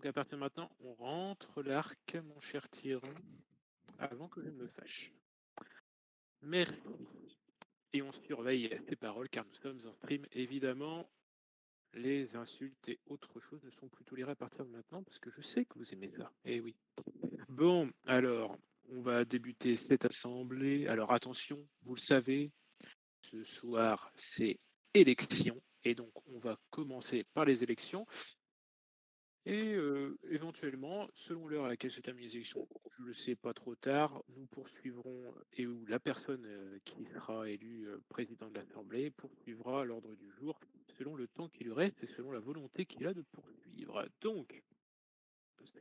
Donc à partir de maintenant, on rentre l'arc, mon cher tyran, avant que je ne me fâche. Merci. Et on surveille tes paroles car nous sommes en stream. Évidemment, les insultes et autres choses ne sont plus tolérées à partir de maintenant parce que je sais que vous aimez ça. Eh oui. Bon, alors, on va débuter cette assemblée. Alors attention, vous le savez, ce soir c'est élection et donc on va commencer par les élections. Et éventuellement, selon l'heure à laquelle se terminent les élections, je ne le sais pas trop tard, nous poursuivrons, et où la personne qui sera élue président de l'Assemblée poursuivra l'ordre du jour selon le temps qui lui reste et selon la volonté qu'il a de poursuivre. Donc,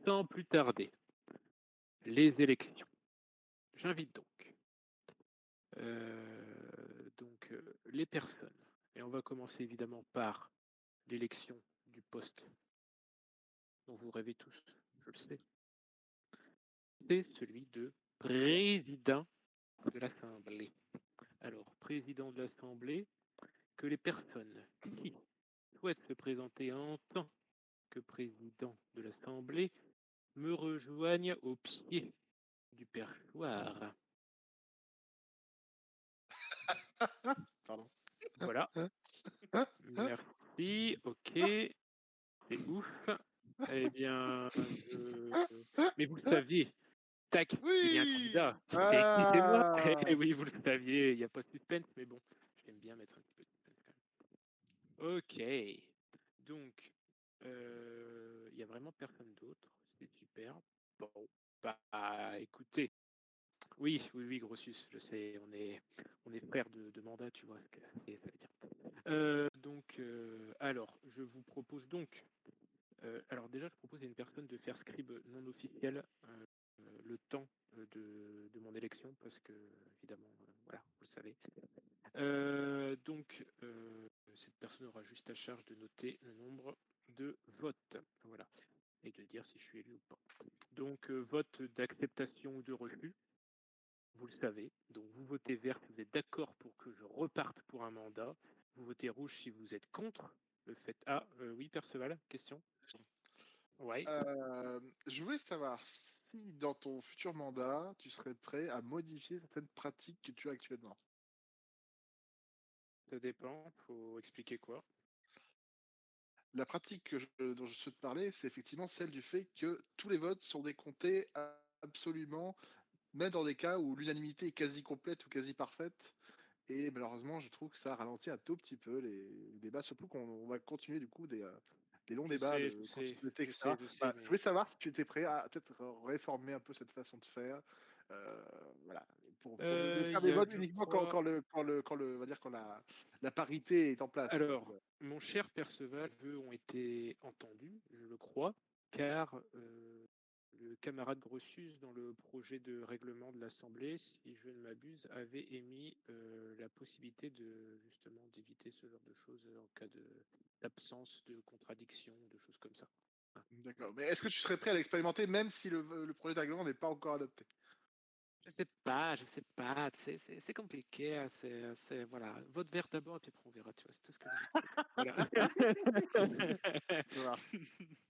sans plus tarder, les élections. J'invite donc les personnes. Et on va commencer évidemment par l'élection du poste dont vous rêvez tous, je le sais. C'est celui de président de l'Assemblée. Alors, président de l'Assemblée, que les personnes qui souhaitent se présenter en tant que président de l'Assemblée me rejoignent au pied du perchoir. Pardon. Voilà. Merci. Ok. C'est ouf. Eh bien, mais vous le saviez. Tac, il y a un candidat. C'est qui, c'est moi. Eh oui, vous le saviez, il n'y a pas de suspense, mais bon, j'aime bien mettre un petit peu de suspense quand même. Ok. Donc, il n'y a vraiment personne d'autre. C'est super. Bon, bah écoutez. Oui, Grossus, je sais, on est frères de mandat, tu vois. Ça veut dire. Donc, alors, je vous propose donc. Alors déjà, je propose à une personne de faire scribe non officiel le temps de mon élection, parce que, évidemment, voilà, vous le savez. Donc, cette personne aura juste à charge de noter le nombre de votes, voilà, et de dire si je suis élu ou pas. Donc, vote d'acceptation ou de refus, vous le savez. Donc, vous votez vert si vous êtes d'accord pour que je reparte pour un mandat. Vous votez rouge si vous êtes contre le fait. Ah, oui, Perceval, question. Ouais. Je voulais savoir si dans ton futur mandat, tu serais prêt à modifier certaines pratiques que tu as actuellement. Ça dépend, faut expliquer quoi. La pratique dont je souhaite parler, c'est effectivement celle du fait que tous les votes sont décomptés absolument, même dans des cas où l'unanimité est quasi complète ou quasi parfaite. Et malheureusement, je trouve que ça ralentit un tout petit peu les débats, surtout qu'on va continuer du coup des longs Je débats sais, de continuité, etc. je sais, Je voulais mais savoir si tu étais prêt à peut-être réformer un peu cette façon de faire, voilà, pour ne il faire des y a, votes je uniquement crois. on va dire quand la parité est en place, quoi. Alors, mon cher Perceval, vœux ont été entendus, je le crois, car le camarade Grossus, dans le projet de règlement de l'Assemblée, si je ne m'abuse, avait émis la possibilité de justement d'éviter ce genre de choses en cas d'absence de contradiction, de choses comme ça. Hein. D'accord. Mais est-ce que tu serais prêt à l'expérimenter même si le projet de règlement n'est pas encore adopté? Je sais pas, c'est compliqué, hein, voilà, vote vert d'abord et puis après on verra, tu vois, c'est tout ce que je dis. Voilà. Ça marche.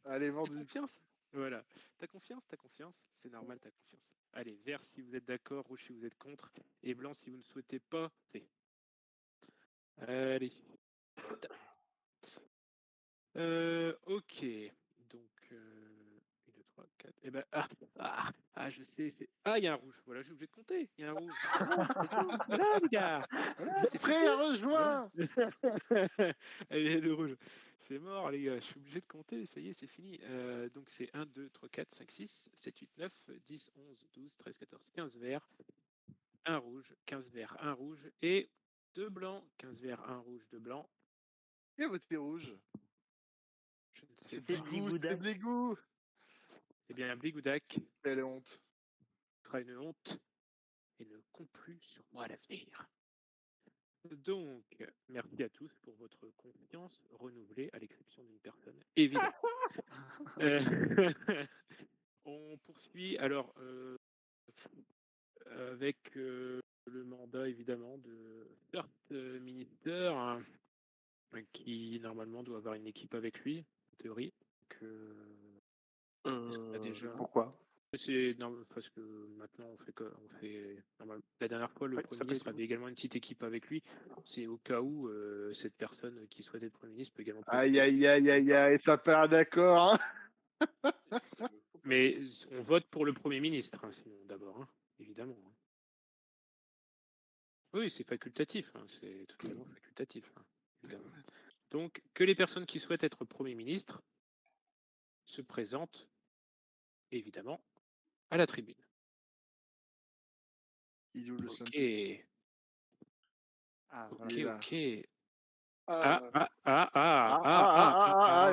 Allez, T'as vendu. confiance? Voilà. T'as confiance, c'est normal, t'as confiance. Allez, vert si vous êtes d'accord, rouge si vous êtes contre, et blanc si vous ne souhaitez pas. Allez. Ok. Donc, 1, 2, 3, 4. Eh ben, je sais, il y a un rouge. Voilà, je suis obligé de compter. Il y a un rouge. Voilà, c'est tout. Voilà, les gars. Voilà, c'est Prêt à facile. Voilà. rejoindre. Allez, le rouge. C'est mort, les gars. Je suis obligé de compter. Ça y est, c'est fini. Donc, c'est 1, 2, 3, 4, 5, 6, 7, 8, 9, 10, 11, 12, 13, 14, 15 verts. Un rouge, 15 verts, un rouge. Et 2 blancs. 15 verts, un rouge, 2 blancs. Et votre pied rouge? Je ne sais C'est pas. Bligoudac. Bligou. Eh bien, Bligoudac Quelle honte. sera une honte et ne compte plus sur moi à l'avenir. Donc, merci à tous pour votre confiance renouvelée, à l'exception d'une personne, évidemment. On poursuit alors avec le mandat, évidemment, de First Minister, hein, qui normalement doit avoir une équipe avec lui, en théorie. Donc, Est-ce qu'on a déjà... Pourquoi? C'est parce que maintenant la dernière fois le Oui, Premier ça peut ministre être- avait également une petite équipe avec lui. C'est au cas où cette personne qui souhaite être Premier ministre peut également Aïe, présenter. aïe, ça part d'accord. Hein. Mais on vote pour le Premier ministre, hein, sinon d'abord, hein, évidemment. Hein. Oui, c'est facultatif, hein, c'est totalement facultatif, hein, évidemment. Donc, que les personnes qui souhaitent être Premier ministre se présentent, évidemment, à la tribune. Il ouvre le son. Ok, Ah, ok, Il est là. ok. Il y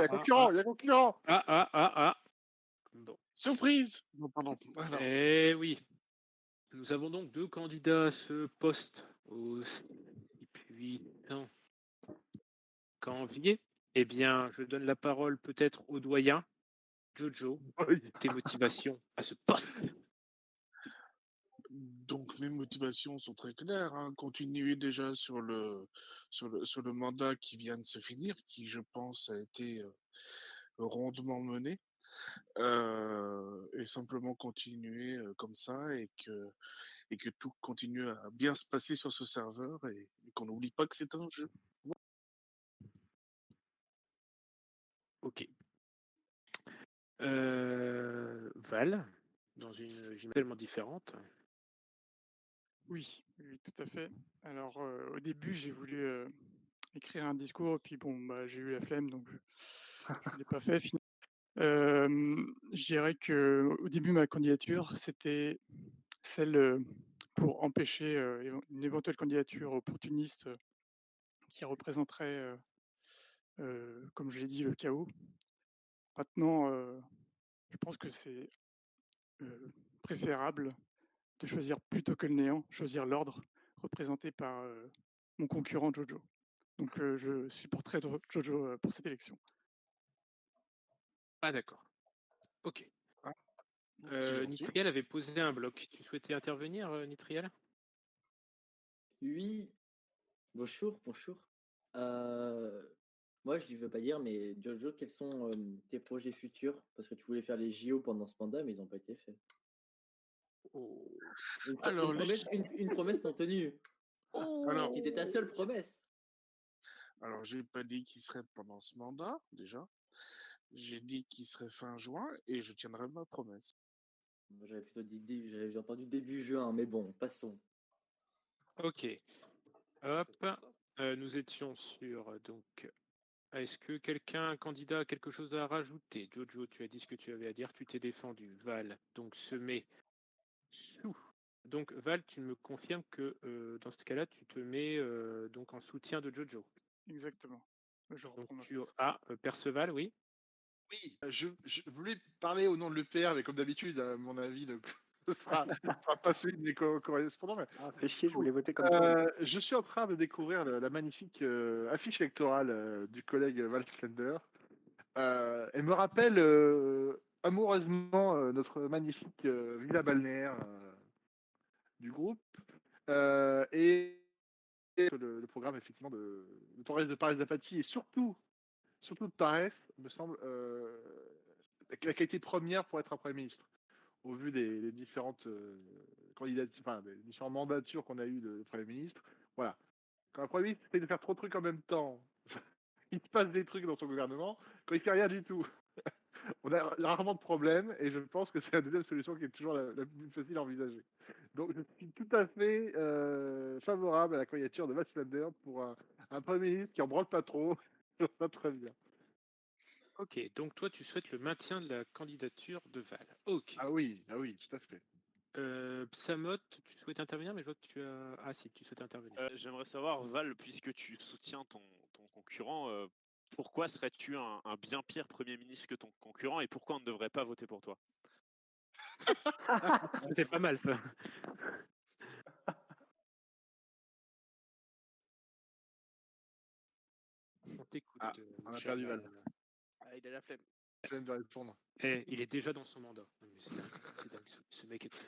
a concurrent, il y a concurrent. Bon. Surprise! Non, pardon. Alors, Eh oui. Nous avons donc 2 candidats à ce poste depuis janvier. Eh bien, je donne la parole peut-être au doyen, Jojo, tes motivations à ce poste. donc mes motivations sont très claires. Hein. Continuer déjà sur le mandat qui vient de se finir, qui je pense a été rondement mené. Et simplement continuer comme ça et que tout continue à bien se passer sur ce serveur et qu'on n'oublie pas que c'est un jeu. Ok. Val, dans une gym tellement différente. Oui, oui, tout à fait. Alors, au début, j'ai voulu écrire un discours, et puis bon, bah, j'ai eu la flemme, donc je ne l'ai pas fait. Je dirais que au début, ma candidature, c'était celle pour empêcher une éventuelle candidature opportuniste qui représenterait, comme je l'ai dit, le chaos. Maintenant, je pense que c'est préférable de choisir plutôt que le néant, choisir l'ordre représenté par mon concurrent Jojo. Donc je supporterai Jojo pour cette élection. Ah d'accord. Ok. Ah, c'est gentil. Nitriel avait posé un bloc. Tu souhaitais intervenir, Nitriel? Oui, bonjour. Moi, je ne veux pas dire, mais Jojo, quels sont tes projets futurs? Parce que tu voulais faire les JO pendant ce mandat, mais ils n'ont pas été faits. Oh. Alors, Une promesse non tenue. Alors- Qui était ta seule promesse. Alors, j'ai pas dit qu'il serait pendant ce mandat, déjà. J'ai dit qu'il serait fin juin et je tiendrai ma promesse. Moi, j'avais plutôt dit, j'avais entendu début juin, mais bon, passons. Ok. Hop. Nous étions sur donc. Est-ce que un candidat a quelque chose à rajouter? Jojo, tu as dit ce que tu avais à dire, tu t'es défendu. Val, donc se met sous. Donc Val, tu me confirmes que dans ce cas-là, tu te mets donc en soutien de Jojo. Exactement. Je reprends Donc ma tu place. Perceval, oui. Oui, je voulais parler au nom de l'EPR, mais comme d'habitude, à mon avis, donc, ce sera pas celui de mes correspondants. Mais... Ah, fais chier, je voulais voter comme toi. je suis en train de découvrir la magnifique affiche électorale du collègue Val Slender. Elle me rappelle amoureusement notre magnifique villa balnéaire du groupe. Et le programme, effectivement, de Torres de Paris d'Apathie et surtout de Paris, me semble, la qualité première pour être un Premier ministre, au vu des différentes candidatures, enfin, des différentes mandatures qu'on a eues de Premier ministre. Voilà. Quand un Premier ministre essaie de faire trop de trucs en même temps, il se passe des trucs dans son gouvernement, quand il fait rien du tout, on a rarement de problèmes, et je pense que c'est la deuxième solution qui est toujours la plus facile à envisager. Donc je suis tout à fait favorable à la candidature de Matt Slander pour un Premier ministre qui en branle pas trop. Je trouve ça très bien. Ok, donc toi tu souhaites le maintien de la candidature de Val. Ok. Ah oui, tout à fait. Psamot, tu souhaites intervenir, mais je vois que tu as. Ah si, tu souhaites intervenir. J'aimerais savoir, Val, puisque tu soutiens ton concurrent, pourquoi serais-tu un bien pire Premier ministre que ton concurrent et pourquoi on ne devrait pas voter pour toi? C'était pas mal ça. On t'écoute. On a perdu Val. Il a la flemme. Je viens de répondre. Il est déjà dans son mandat. C'est dingue, ce mec est trop.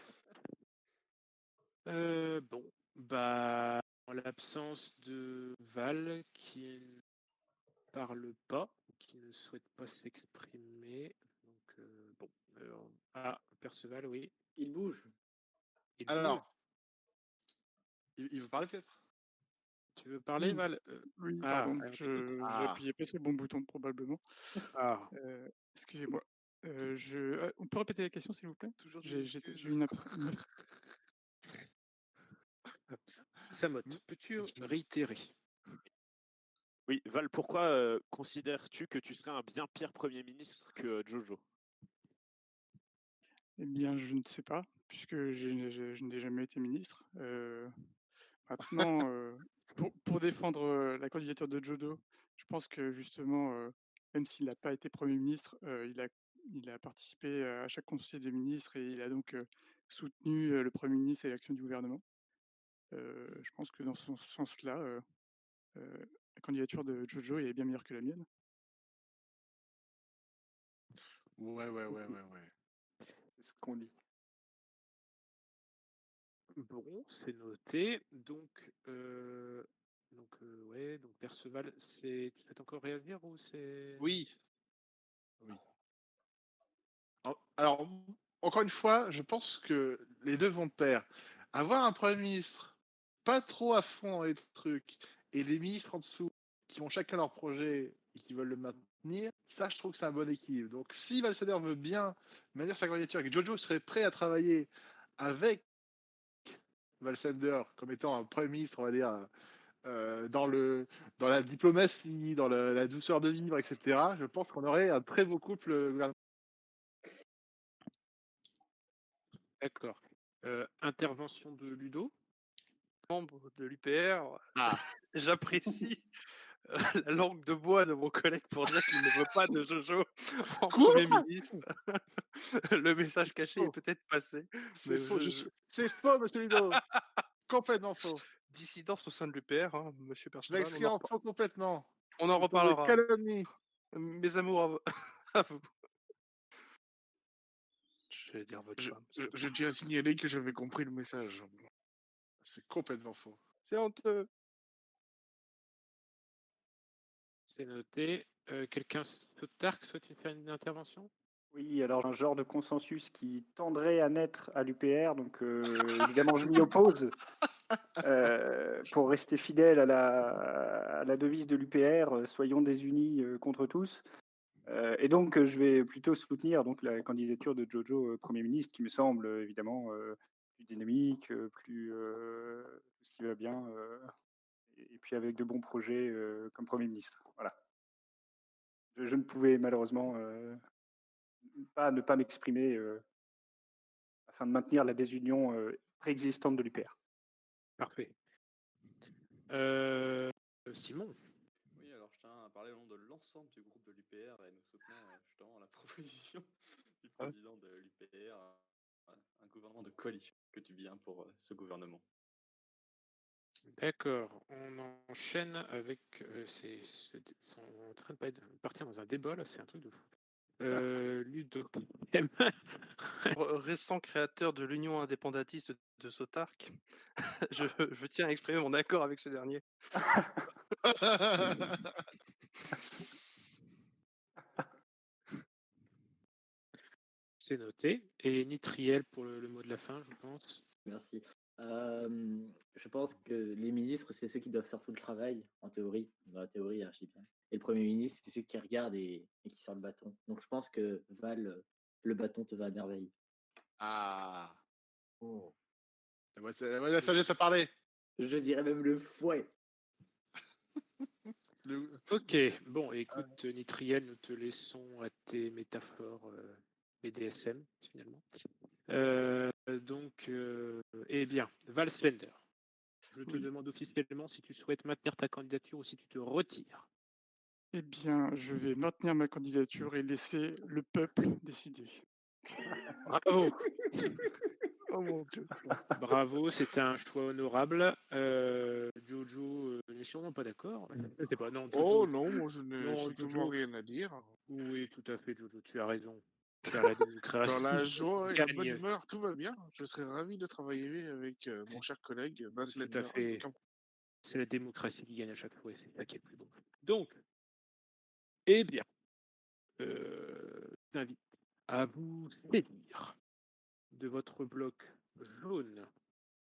Bon, bah, en l'absence de Val qui ne parle pas, qui ne souhaite pas s'exprimer, donc Bon. Perceval, oui. Il bouge. Il bouge. Alors, il veut parler peut-être? Tu veux parler, Oui. Val? Oui, Ah, pardon, on t'écoute. j'ai appuyé pas sur le bon bouton probablement. Ah, Excusez-moi. On peut répéter la question, s'il vous plaît? Toujours des J'ai excuses. eu une Samoth, peux-tu réitérer? Oui, Val, pourquoi considères-tu que tu serais un bien pire Premier ministre que Jojo? Eh bien, je ne sais pas, puisque je n'ai jamais été ministre. Maintenant, pour défendre la candidature de Jojo, je pense que justement, même s'il n'a pas été Premier ministre, il a participé à chaque conseil des ministres et il a donc soutenu le Premier ministre et l'action du gouvernement. Je pense que dans ce sens-là, la candidature de Jojo est bien meilleure que la mienne. Ouais. C'est ce qu'on dit. Bon, c'est noté. Donc, Perceval, tu souhaites encore réagir ou c'est... Oui. Alors, encore une fois, je pense que les deux vont de pair. Avoir un Premier ministre pas trop à fond dans les trucs et des ministres en dessous qui ont chacun leur projet et qui veulent le maintenir, ça, je trouve que c'est un bon équilibre. Donc, si Valsader veut bien maintenir sa candidature et que Jojo serait prêt à travailler avec Valsader comme étant un Premier ministre, on va dire, dans la diplomatie, dans la douceur de vivre, etc., je pense qu'on aurait un très beau couple gouvernemental. D'accord. Intervention de Ludo. Membre de l'UPR, Ah, j'apprécie la langue de bois de mon collègue pour dire qu'il ne veut pas de Jojo en Quoi Premier ministre. Le message caché est Faux. peut-être passé. C'est Mais faux, c'est faux, monsieur Ludo. Complètement faux. Dissidence au sein de l'UPR, hein, monsieur Je Perceval, m'excris en faux complètement. on en Ce sont des reparlera. calomnies. Mes amours à vous. Je vais dire votre femme. Je tiens à signaler que j'avais compris le message. C'est complètement faux. C'est honteux. C'est noté. Quelqu'un Sotark souhaite faire une intervention? Oui, alors un genre de consensus qui tendrait à naître à l'UPR, donc évidemment je m'y oppose. Pour rester fidèle à la devise de l'UPR, soyons des unis contre tous. Et donc je vais plutôt soutenir donc la candidature de Jojo Premier ministre, qui me semble évidemment plus dynamique, plus tout ce qui va bien, et puis avec de bons projets comme Premier ministre. Voilà. Je ne pouvais malheureusement ne pas m'exprimer afin de maintenir la désunion préexistante de l'UPR. Parfait. Simon. Oui, alors je tiens à parler au nom de l'ensemble du groupe de l'UPR et nous soutenons justement la proposition du président de l'UPR, un gouvernement de coalition que tu viens pour ce gouvernement. D'accord, on enchaîne avec. Sont en train de partir dans un débat là, c'est un truc de fou. Ludo. Récent créateur de l'Union indépendantiste de Sotark, je tiens à exprimer mon accord avec ce dernier. C'est noté. Et Nitriel pour le mot de la fin, je pense. Merci. Je pense que les ministres, c'est ceux qui doivent faire tout le travail, en théorie. Dans la théorie, je dis bien. Et le Premier ministre, c'est ceux qui regardent et qui sortent le bâton. Donc je pense que Val, le bâton te va à merveille. Ah. Oh. La sagesse à parler. Je dirais même le fouet. Ok, bon, écoute, Nitriel, nous te laissons à tes métaphores BDSM, finalement. Eh bien, Val Slender, je te demande officiellement si tu souhaites maintenir ta candidature ou si tu te retires. Eh bien, je vais maintenir ma candidature et laisser le peuple décider. Bravo. Oh mon Dieu. Bravo, c'était un choix honorable. Jojo n'est sûrement pas d'accord. C'est pas, non, Jojo, Oh non, moi je n'ai non, strictement Jojo. rien à dire. Oui, tout à fait, Jojo, tu as raison. Car la démocratie Dans la joie et la bonne gagne. humeur, tout va bien. Je serais ravi de travailler avec mon cher collègue Val Tout Slender. à fait. C'est la démocratie qui gagne à chaque fois et c'est ça qui est le plus beau. Donc, eh bien, je t'invite à vous saisir de votre bloc jaune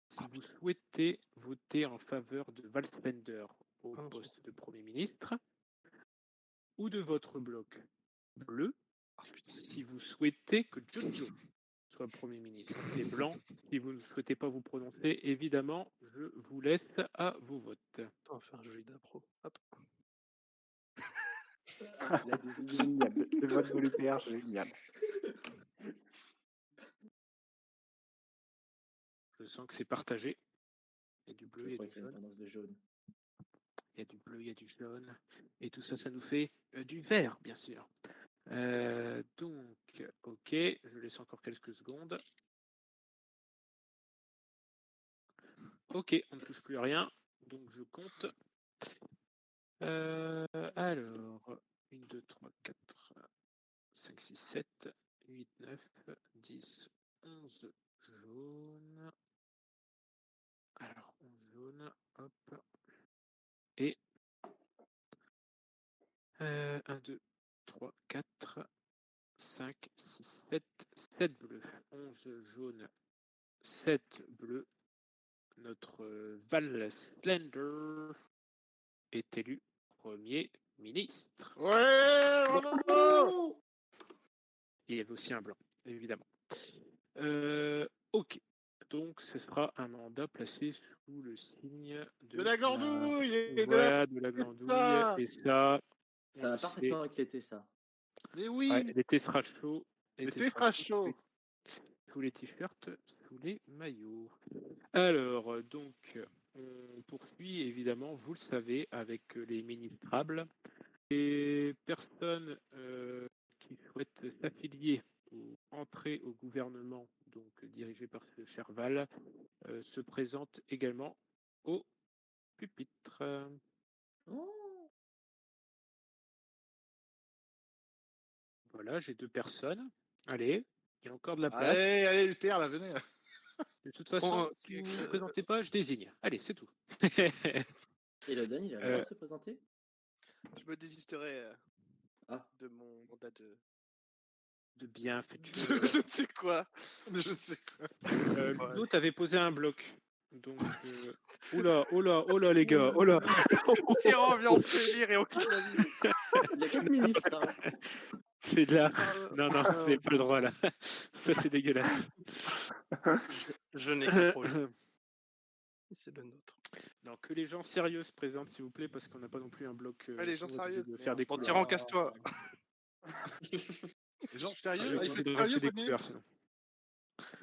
si vous souhaitez voter en faveur de Valsfender au poste de Premier ministre, ou de votre bloc bleu si vous souhaitez que Jojo soit Premier ministre. Et blanc, si vous ne souhaitez pas vous prononcer, évidemment, je vous laisse à vos votes. On va faire un joli d'impro. Hop. La décision géniale. Le vote de l'UPR, génial. Je sens que c'est partagé. Il y a du bleu, il y a crois du qu'il y a une jaune. tendance de jaune. Il y a du bleu, il y a du jaune. Et tout ça, ça nous fait du vert, bien sûr. Donc, ok, je laisse encore quelques secondes. Ok, on ne touche plus à rien. Donc, je compte. Alors, 1, 2, 3, 4, 5, 6, 7, 8, 9, 10, 11 jaunes. Alors, 11 jaunes, hop. Et 1, 2, 3, 4, 5, 6, 7, 7 bleus. 11 jaunes, 7 bleus. Notre Val Slender est élu Premier ministre. Ouais, bravo! Il y avait aussi un blanc, évidemment. Ok. Donc, ce sera un mandat placé sous le signe De la glandouille et voilà, de la glandouille. Et ça, on Ça le a sait. parfaitement reflété ça. Mais oui, Ouais, l'été sera chaud. l'été sera chaud. Sous les t-shirts, sous les maillots. Alors, donc, on poursuit évidemment, vous le savez, avec les ministrables. Les personnes qui souhaitent s'affilier ou entrer au gouvernement, donc dirigé par ce cher Val, se présentent également au pupitre. Oh. Voilà, j'ai 2 personnes. Allez, il y a encore de la place. Allez, allez, l'UPR, là, venez. Là. De toute façon, Oh, si vous ne vous présentez pas, je désigne. Allez, c'est tout. Et le Dan, il a le droit de se présenter? Je me désisterai Ah. de mon mandat de. De bien fait. Je ne sais quoi. Je ne sais quoi. Ludo, t'avais posé un bloc. Donc, oula, les gars, oula. Tyran, viens, on se fait lire et on quitte la ville. Il y a 4 ministres. Hein. C'est de là. Non, c'est pas le droit là. Ça, c'est dégueulasse. Je n'ai qu'un problème. C'est le nôtre. Non, que les gens sérieux se présentent, s'il vous plaît, parce qu'on n'a pas non plus un bloc. Les gens sérieux. De faire des Bon, couleurs. Tyran, casse-toi. Les gens sérieux, Ah, il fait de sérieux, des pas de ministre. couleurs, sinon.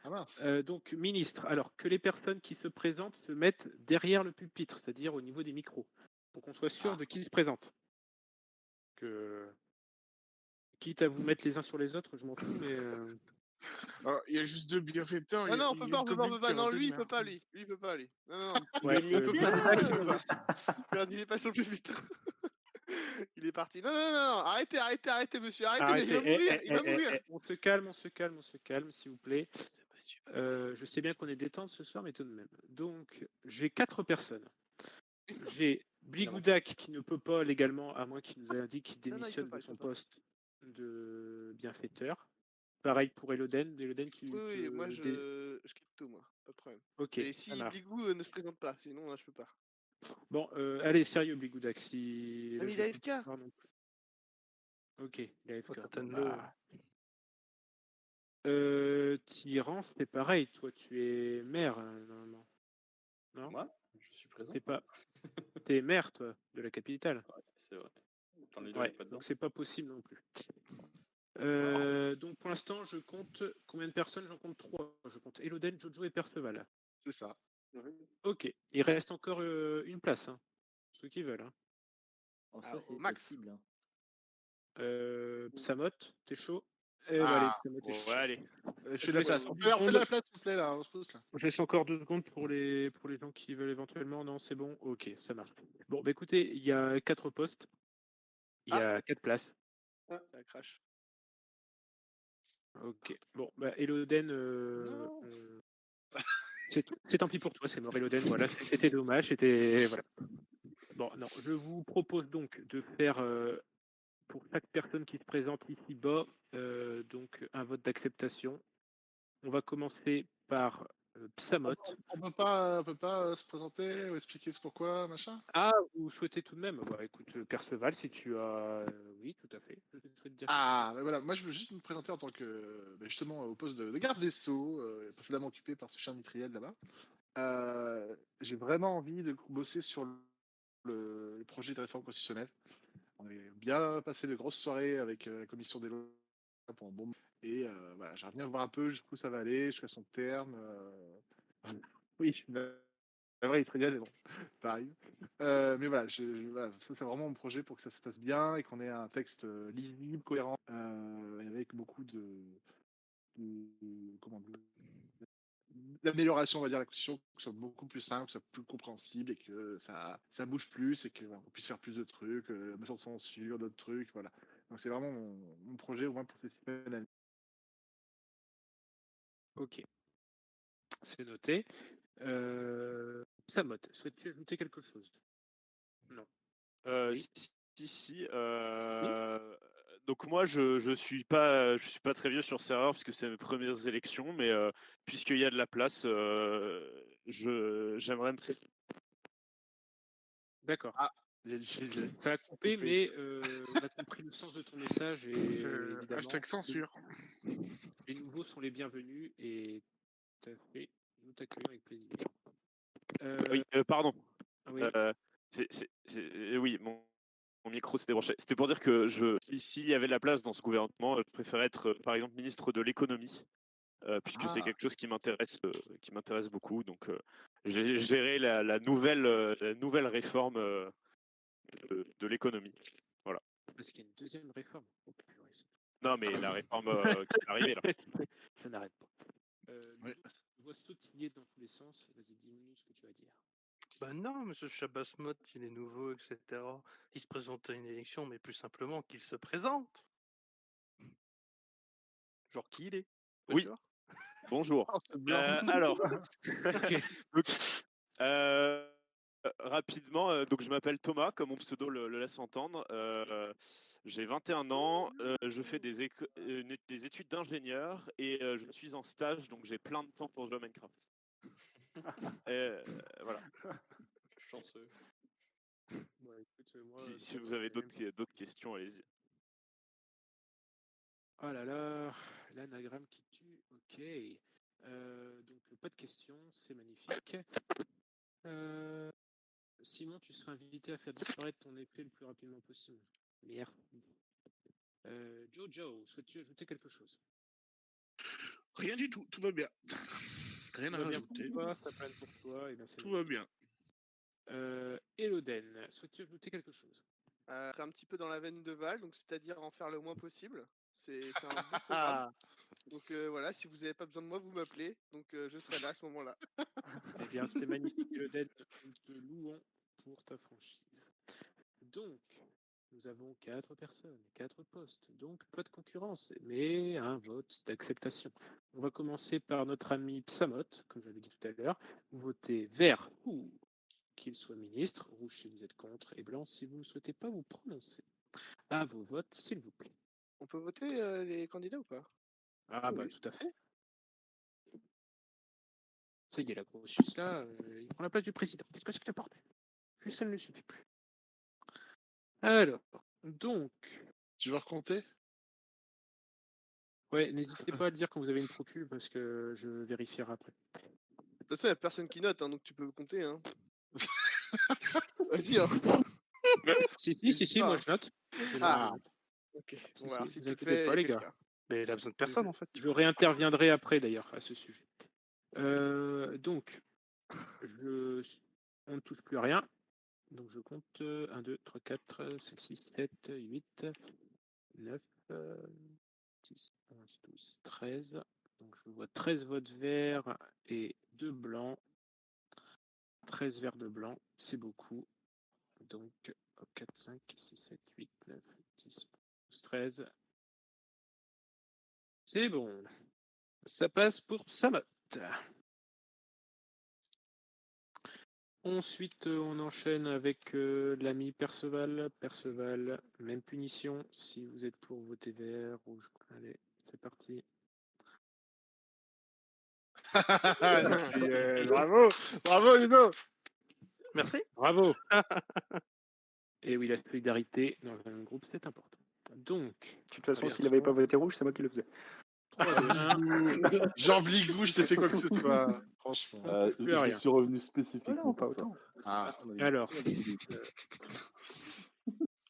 Ah mince. Donc, ministre, alors que les personnes qui se présentent se mettent derrière le pupitre, c'est-à-dire au niveau des micros, pour qu'on soit sûr de qui se présente. Quitte à vous mettre les uns sur les autres, je m'en fous, mais. Alors, il y a juste 2 bienfaiteurs. Ah non, on peut pas, on Non, lui, il peut pas, lui. Lui, il peut pas, lui. Non. Ouais, il peut pas. Il est pas sur le pupitre. Il est parti. Non. Arrêtez, monsieur. Arrêtez. Il va mourir. On se calme, s'il vous plaît. Je sais bien qu'on est détente ce soir, mais tout de même. Donc, j'ai 4 personnes. J'ai Bligoudac qui ne peut pas légalement, à moins qu'il nous indique qu'il démissionne de son poste de bienfaiteur. Pareil pour Eloden. Qui Oui, moi je quitte tout, moi. Pas de problème. Ok. Et si Bligou ne se présente pas, sinon là je peux pas. Bon, allez, sérieux, Bligoudac. Si... Ah, mais il a AFK. Ok, il a AFK. Tyran, c'est pareil. Toi, tu es maire, normalement. Non? Moi, je suis présent. T'es maire, toi, de la capitale. Ouais, c'est vrai. Donc c'est pas possible non plus. Donc pour l'instant, je compte combien de personnes? J'en compte 3. Je compte Eloden, Jojo et Perceval. C'est ça. Ok. Il reste encore une place. Hein. Ceux qui veulent. Hein. En soi, c'est max. possible. Hein. Samot, t'es chaud? Allez, Samot, t'es chaud. allez. Je fais la place. On fait la place, s'il vous plaît, là. On se pousse, là. Je laisse encore 2 secondes pour les gens qui veulent éventuellement. Non, c'est bon. Ok, ça marche. Bon, bah écoutez, il y a 4 postes. Il y a 4 places. Ça crache. Ok. Bon, bah Eloden, c'est tant pis pour toi, c'est mort Eloden. Voilà, c'était dommage. Voilà. Bon, non, je vous propose donc de faire pour chaque personne qui se présente ici bas, donc un vote d'acceptation. On va commencer par Psamot. On peut pas se présenter ou expliquer ce pourquoi, machin? Ah, vous souhaitez tout de même? Bah écoute, Perceval, si tu as... oui, tout à fait. Je souhaite dire Ah, ben voilà, moi je veux juste me présenter en tant que, justement, au poste de garde des Sceaux, précédemment occupé par ce cher Mitriel là-bas. J'ai vraiment envie de bosser sur le projet de réforme constitutionnelle. On est bien passé de grosses soirées avec la commission des lois pour un bon moment. Et voilà, j'aimerais bien voir un peu jusqu'où ça va aller, jusqu'à son terme. Oui, vrai, il serait bien, mais bon, pareil. Mais voilà, voilà, ça c'est vraiment mon projet pour que ça se passe bien et qu'on ait un texte lisible, cohérent, et avec beaucoup comment dire, l'amélioration, on va dire, de la constitution, que ce soit beaucoup plus simple, que ce soit plus compréhensible et que ça bouge plus et qu'on puisse faire plus de trucs, mesures de censure, d'autres trucs, voilà. Donc c'est vraiment mon projet au moins pour ces semaines. Ok, c'est noté. Psamot, souhaites-tu ajouter quelque chose? Non. Oui. Si. Donc moi, je suis pas très vieux sur serveur parce que c'est mes premières élections, mais puisqu'il y a de la place, j'aimerais me présenter. D'accord. Ah, ça a coupé, mais on a compris le sens de ton message et évidemment, hashtag censure. les nouveaux sont les bienvenus et tout à fait, nous t'accueillons avec plaisir. Oui, pardon. Oui. Oui, mon micro s'est débranché. C'était pour dire que s'il y avait de la place dans ce gouvernement, je préférais être, par exemple, ministre de l'économie, puisque c'est quelque chose qui m'intéresse beaucoup. Donc, j'ai géré la nouvelle réforme de l'économie. Voilà. Parce qu'il y a une deuxième réforme. Non, mais la réforme qui est arrivée là. Ça n'arrête pas. Oui. Je vois sautiller dans tous les sens. Vas-y, dis-nous ce que tu vas dire. Bah non, monsieur Chabasmot, il est nouveau, etc. Il se présente à une élection, mais plus simplement qu'il se présente. Genre qui il est. Oui. Sûr. Bonjour. Oh, c'est blanc. Alors, donc, rapidement, donc je m'appelle Thomas, comme mon pseudo le laisse entendre. J'ai 21 ans, je fais des études d'ingénieur et je suis en stage, donc j'ai plein de temps pour jouer à Minecraft. Voilà. Chanceux. Ouais, écoute, moi, Si vous avez d'autres questions, allez-y. Oh là là, l'anagramme qui tue, ok. Donc pas de questions, c'est magnifique. Simon, tu seras invité à faire disparaître ton épée le plus rapidement possible. Merci. Jojo, souhaites-tu ajouter quelque chose? Rien du tout, tout va bien. Rien à rajouter. Ça plane pour toi, et bien tout va bien. Eloden, souhaites-tu ajouter quelque chose? Un petit peu dans la veine de Val, donc c'est-à-dire en faire le moins possible. C'est un bon programme. Donc voilà, si vous n'avez pas besoin de moi, vous m'appelez. Donc je serai là à ce moment-là. Eh bien, c'est magnifique, Eloden. Nous te louons pour ta franchise. Donc, nous avons 4 personnes, 4 postes, donc pas de concurrence, mais un vote d'acceptation. On va commencer par notre ami Psamot, comme j'avais dit tout à l'heure. Vous votez vert pour qu'il soit ministre, rouge si vous êtes contre, et blanc si vous ne souhaitez pas vous prononcer. À vos votes, s'il vous plaît. On peut voter les candidats ou pas? Ah bah tout à fait. Ça y est, la grosse là, il prend la place du président. Qu'est-ce que c'est que le bordel? Ça ne le suffit plus. Alors, donc... Tu veux recompter? Ouais, n'hésitez pas à le dire quand vous avez une procule parce que je vérifierai après. De toute façon, il n'y a personne qui note, hein, donc tu peux compter. Hein. Vas-y. Hein. Si, moi je note. Ok. Bon, voilà, si tu le fais, pas, les gars. Mais il a besoin de personne en fait. Je réinterviendrai après d'ailleurs à ce sujet. Donc, on ne touche plus à rien. Donc je compte 1, 2, 3, 4, 5, 6, 7, 8, 9, 10, 11, 12, 13. Donc je vois 13 votes verts et 2 blancs. 13 verts de blanc, c'est beaucoup. Donc 4, 5, 6, 7, 8, 9, 10, 12, 13. C'est bon. Ça passe pour Samot. Ensuite, on enchaîne avec l'ami Perceval. Perceval, même punition. Si vous êtes pour voter vert, rouge. Allez, c'est parti. Industriel, bravo, bravo Ludo. Merci. Bravo. Et oui, la solidarité dans un groupe, c'est important. Donc, De toute façon, s'il n'avait pas voté rouge, c'est moi qui le faisais. 3, 2, 1. Jean Bligou, je t'ai fait quoi que ce soit, franchement. Plus à Je rien. suis revenu spécifiquement pas pour ça. autant. Ah. Alors,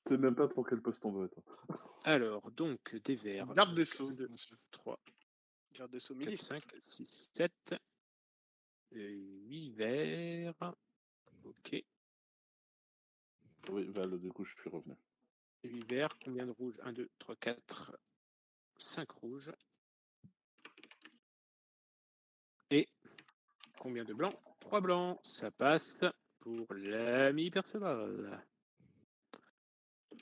C'est même pas pour quel poste on vote. alors, donc, des verts. Garde des Sceaux, 2, monsieur. 3, Garde des Sceaux 4, ministre. 5, 6, 7. 8 verts. Ok. Oui, Val, du coup, je suis revenu. 8 verts. Combien de rouges? 1, 2, 3, 4, 5 rouges. Et combien de blancs? 3 blancs. Ça passe pour l'ami Perceval. Vous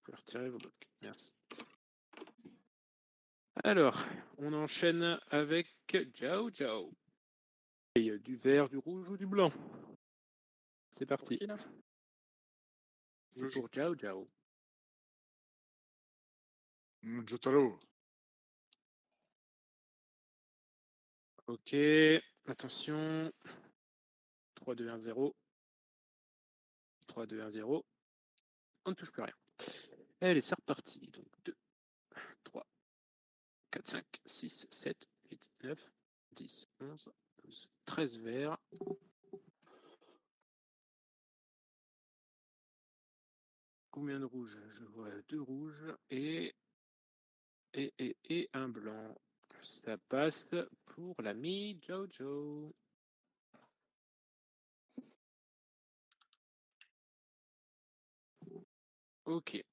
pouvez retirer vos blocs. Merci. Alors, on enchaîne avec Jiao Jiao. Et du vert, du rouge ou du blanc? C'est parti. C'est pour Jiao Jiao. Jotaro. Ok, attention. 3, 2, 1, 0. 3, 2, 1, 0. On ne touche plus rien. Allez, c'est reparti. Donc 2, 3, 4, 5, 6, 7, 8, 9, 10, 11, 12, 13 verts. Combien de rouges? Je vois 2 rouges et un blanc. Ça passe pour l'ami Jojo. Ok.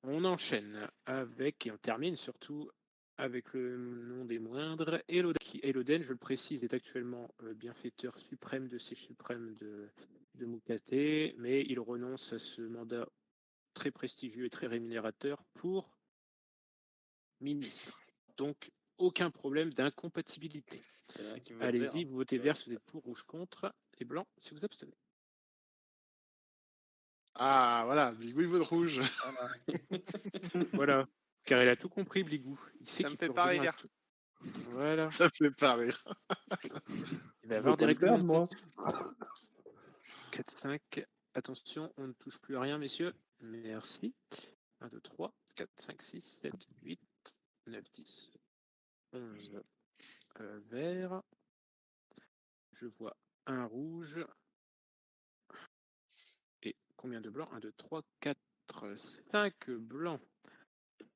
On enchaîne avec, et on termine surtout avec le nom des moindres, Eloden, qui, Eloden, je le précise, est actuellement bienfaiteur suprême de ces suprêmes de Mukate, mais il renonce à ce mandat très prestigieux et très rémunérateur pour ministre. Donc, aucun problème d'incompatibilité. Allez-y, vous votez vert si vous êtes pour, rouge contre, et blanc si vous abstenez. Ah, voilà, Bligou, il vote rouge. Voilà, car il a tout compris, Bligou. Il sait Ça me qu'il fait peut pas revenir à rire. tout. Voilà. Ça fait pas rire. Il va y Je avoir veux des pas le règlements perdre, de moi. compte. 4, 5. Attention, on ne touche plus à rien, messieurs. Merci. 1, 2, 3, 4, 5, 6, 7, 8, 9, 10, 11 verts. Je vois un rouge. Et combien de blancs? 1, 2, 3, 4, 5 blancs.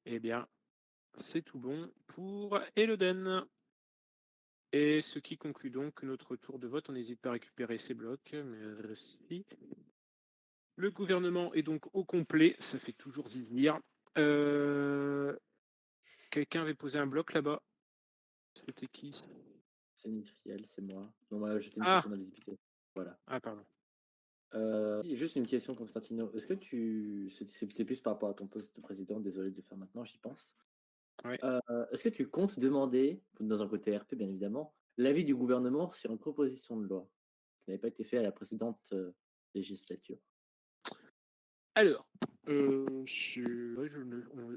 Eh bien, c'est tout bon pour Eloden. Et ce qui conclut donc notre tour de vote. On n'hésite pas à récupérer ces blocs. Merci. Le gouvernement est donc au complet. Ça fait toujours zizir. Quelqu'un avait posé un bloc là-bas. C'était qui? C'est Nitriel, c'est moi. Non, moi, j'étais une Ah. question d'invisibilité. Voilà. Ah, pardon. Juste une question, Constantino. Est-ce que c'était plus par rapport à ton poste de président, désolé de le faire maintenant, j'y pense. Ouais. Est-ce que tu comptes demander, dans un côté RP bien évidemment, l'avis du gouvernement sur une proposition de loi qui n'avait pas été fait à la précédente législature? Alors,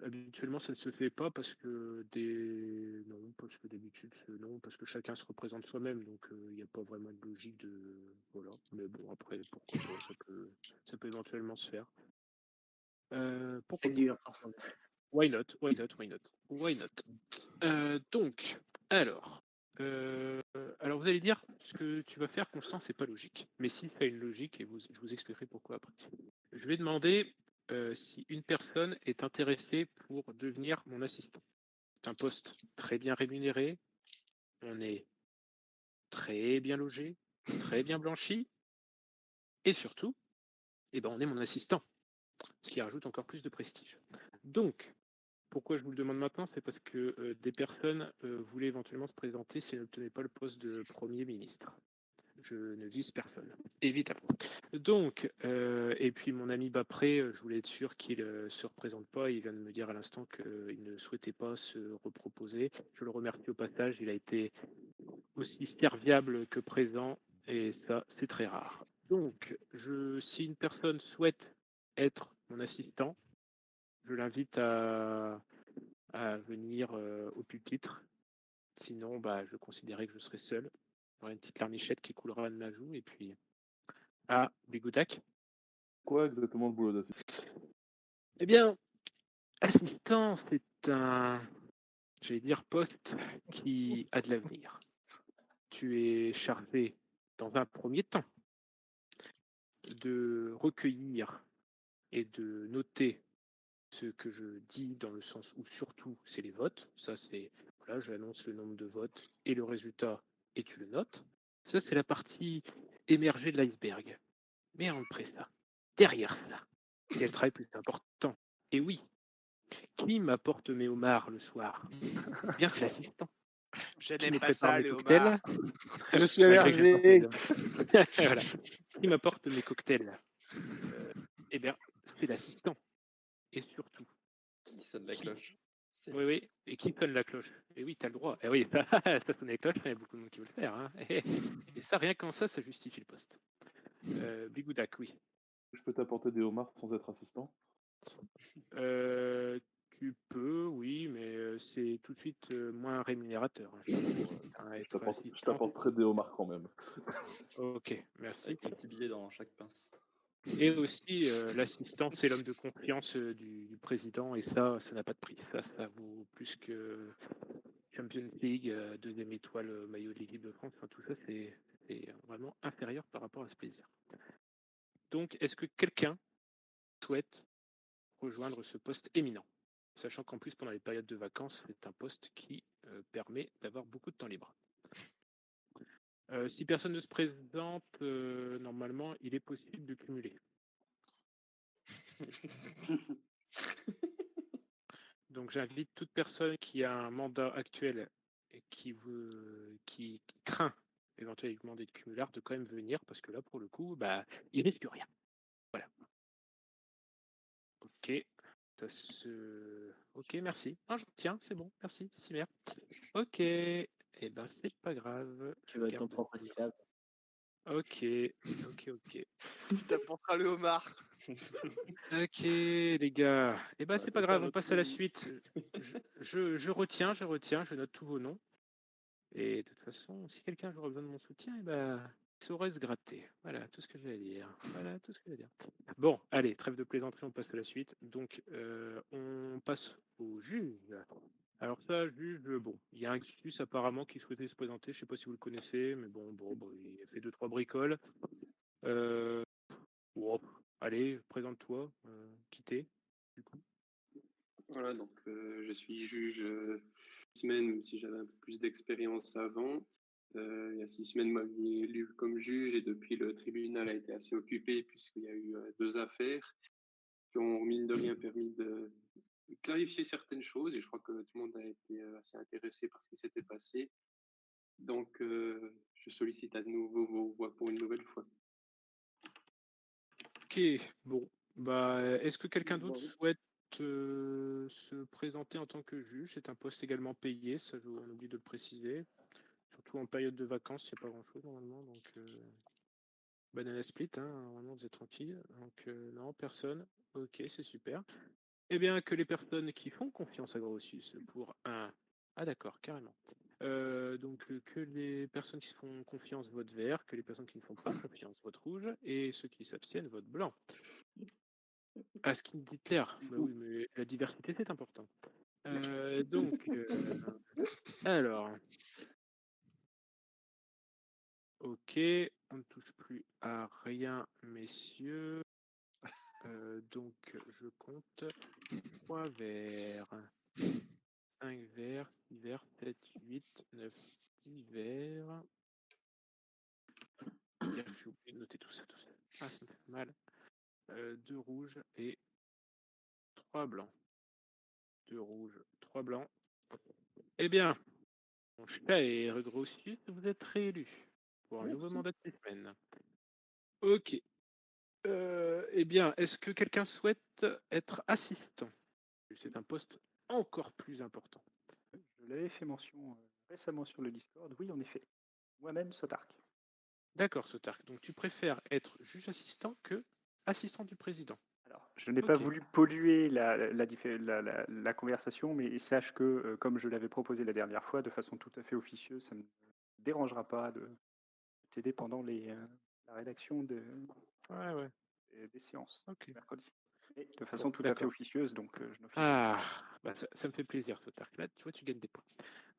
habituellement ça ne se fait pas parce que d'habitude non, parce que chacun se représente soi-même, donc il n'y a pas vraiment de logique de voilà. Mais bon, après pourquoi pas, ça peut éventuellement se faire. Pourquoi C'est dur. Why not? Why not? Why not? Why not? Donc, alors vous allez dire ce que tu vas faire, Constant, c'est pas logique. Mais si ça a une logique, et je vous expliquerai pourquoi après. Je vais demander si une personne est intéressée pour devenir mon assistant. C'est un poste très bien rémunéré, on est très bien logé, très bien blanchi, et surtout, on est mon assistant, ce qui rajoute encore plus de prestige. Donc, pourquoi je vous le demande maintenant? C'est parce que des personnes voulaient éventuellement se présenter si elles n'obtenaient pas le poste de Premier ministre. Je ne vise personne, évidemment. Donc, et puis mon ami Bapré, je voulais être sûr qu'il ne se représente pas. Il vient de me dire à l'instant qu'il ne souhaitait pas se reproposer. Je le remercie au passage. Il a été aussi serviable que présent. Et ça, c'est très rare. Donc, si une personne souhaite être mon assistant, je l'invite à venir au pupitre. Sinon, je considérais que je serais seul. J'aurai une petite larmichette qui coulera de ma joue. Et puis, Bigoudac. Quoi exactement le boulot d'assistant? Eh bien, assistant, c'est j'allais dire, poste qui a de l'avenir. Tu es chargé, dans un premier temps, de recueillir et de noter ce que je dis, dans le sens où surtout c'est les votes. Ça, c'est, voilà, j'annonce le nombre de votes et le résultat et tu le notes. Ça, c'est la partie émergée de l'iceberg. Mais après ça, derrière ça, il y a le travail plus important. Et oui, qui m'apporte mes homards le soir? Eh bien, c'est l'assistant. Je Qui n'aime me pas prépare ça, mes les cocktails. homards. Je suis Malgré que allergique. j'aime pas ces hommes. Voilà. Qui m'apporte mes cocktails? Eh bien, c'est l'assistant. Et surtout, Qui sonne la cloche? C'est oui, l'assistant. et qui sonne la cloche? Et oui, t'as le droit. Et oui, ça sonne la cloche, il y a beaucoup de monde qui veut le faire. Hein. Et ça, rien qu'en ça justifie le poste. Bigoudac, oui. Je peux t'apporter des homards sans être assistant? Tu peux, oui, mais c'est tout de suite moins rémunérateur. Hein, Je t'apporterai des homards quand même. Ok, merci. Avec un petit billet dans chaque pince. Et aussi, l'assistant, c'est l'homme de confiance du président, et ça n'a pas de prix. Ça vaut plus que Champions League, deuxième étoile, maillot de l'équipe de France. Enfin, tout ça, c'est vraiment inférieur par rapport à ce plaisir. Donc, est-ce que quelqu'un souhaite rejoindre ce poste éminent? Sachant qu'en plus, pendant les périodes de vacances, c'est un poste qui permet d'avoir beaucoup de temps libre. Si personne ne se présente, normalement, il est possible de cumuler. Donc j'invite toute personne qui a un mandat actuel et qui craint éventuellement d'être cumulard de quand même venir, parce que là, pour le coup, il risque rien. Voilà. Ok. Ok, merci. Ah, tiens, c'est bon, merci, Cimer. Ok. Eh ben, c'est pas grave. Tu vas être ton propre esclave. Ok. Qui t'apportera le homard. Ok, les gars. Eh ben, c'est pas grave, on passe à la suite. Je retiens, je note tous vos noms. Et de toute façon, si quelqu'un aura besoin de mon soutien, il saurait se gratter. Voilà, tout ce que j'ai à dire. Bon, allez, trêve de plaisanterie, on passe à la suite. Donc, on passe au juge. Alors ça, juge, bon, il y a un Xus apparemment qui souhaitait se présenter. Je sais pas si vous le connaissez, mais bon, il a fait 2-3 bricoles. Allez, présente-toi, quittez, du coup. Voilà, donc je suis juge 6 semaines, même si j'avais un peu plus d'expérience avant. Il y a 6 semaines, m'aviez élu comme juge et depuis, le tribunal a été assez occupé puisqu'il y a eu 2 affaires qui ont, mine de rien, permis de clarifier certaines choses et je crois que tout le monde a été assez intéressé par ce qui s'était passé. Donc, je sollicite à nouveau vos voix pour une nouvelle fois. Ok, bon. Est-ce que quelqu'un d'autre souhaite se présenter en tant que juge? C'est un poste également payé, ça on oublie de le préciser. Surtout en période de vacances, il n'y a pas grand-chose normalement. Donc, banana split, hein, normalement vous êtes tranquille. Donc, non, personne. Ok, c'est super. Eh bien, que les personnes qui font confiance à Grossus pour un... Ah d'accord, carrément. Donc, que les personnes qui se font confiance votent vert, que les personnes qui ne font pas confiance votent rouge, et ceux qui s'abstiennent votent blanc. Ah, ce qui me dit clair. Bah oui, mais la diversité, c'est important. Alors... Ok, on ne touche plus à rien, messieurs. Donc, je compte 3 verts. 5 verts, 6 verts, 7, 8, 9, 10 verts. J'ai oublié de noter tout ça. Ah, ça me fait mal. 2 rouges et 3 blancs. 2 rouges, 3 blancs. Eh bien, mon chat est regrossi, vous êtes réélu pour un nouveau mandat de 6 semaines. Ok. Eh bien, est-ce que quelqu'un souhaite être assistant? C'est un poste encore plus important. Je l'avais fait mention récemment sur le Discord. Oui, en effet. Moi-même, Sotark. D'accord, Sotark. Donc tu préfères être juge assistant que assistant du président. Alors, je n'ai pas Ok. voulu polluer la conversation, mais sache que, comme je l'avais proposé la dernière fois, de façon tout à fait officieuse, ça ne me dérangera pas de t'aider pendant la rédaction Ouais. des séances Ok. mercredi. Et de Bon, façon tout à fait d'accord. officieuse, donc je n'officie Ah, bah ça me fait plaisir, Sotark. Là, tu vois, tu gagnes des points.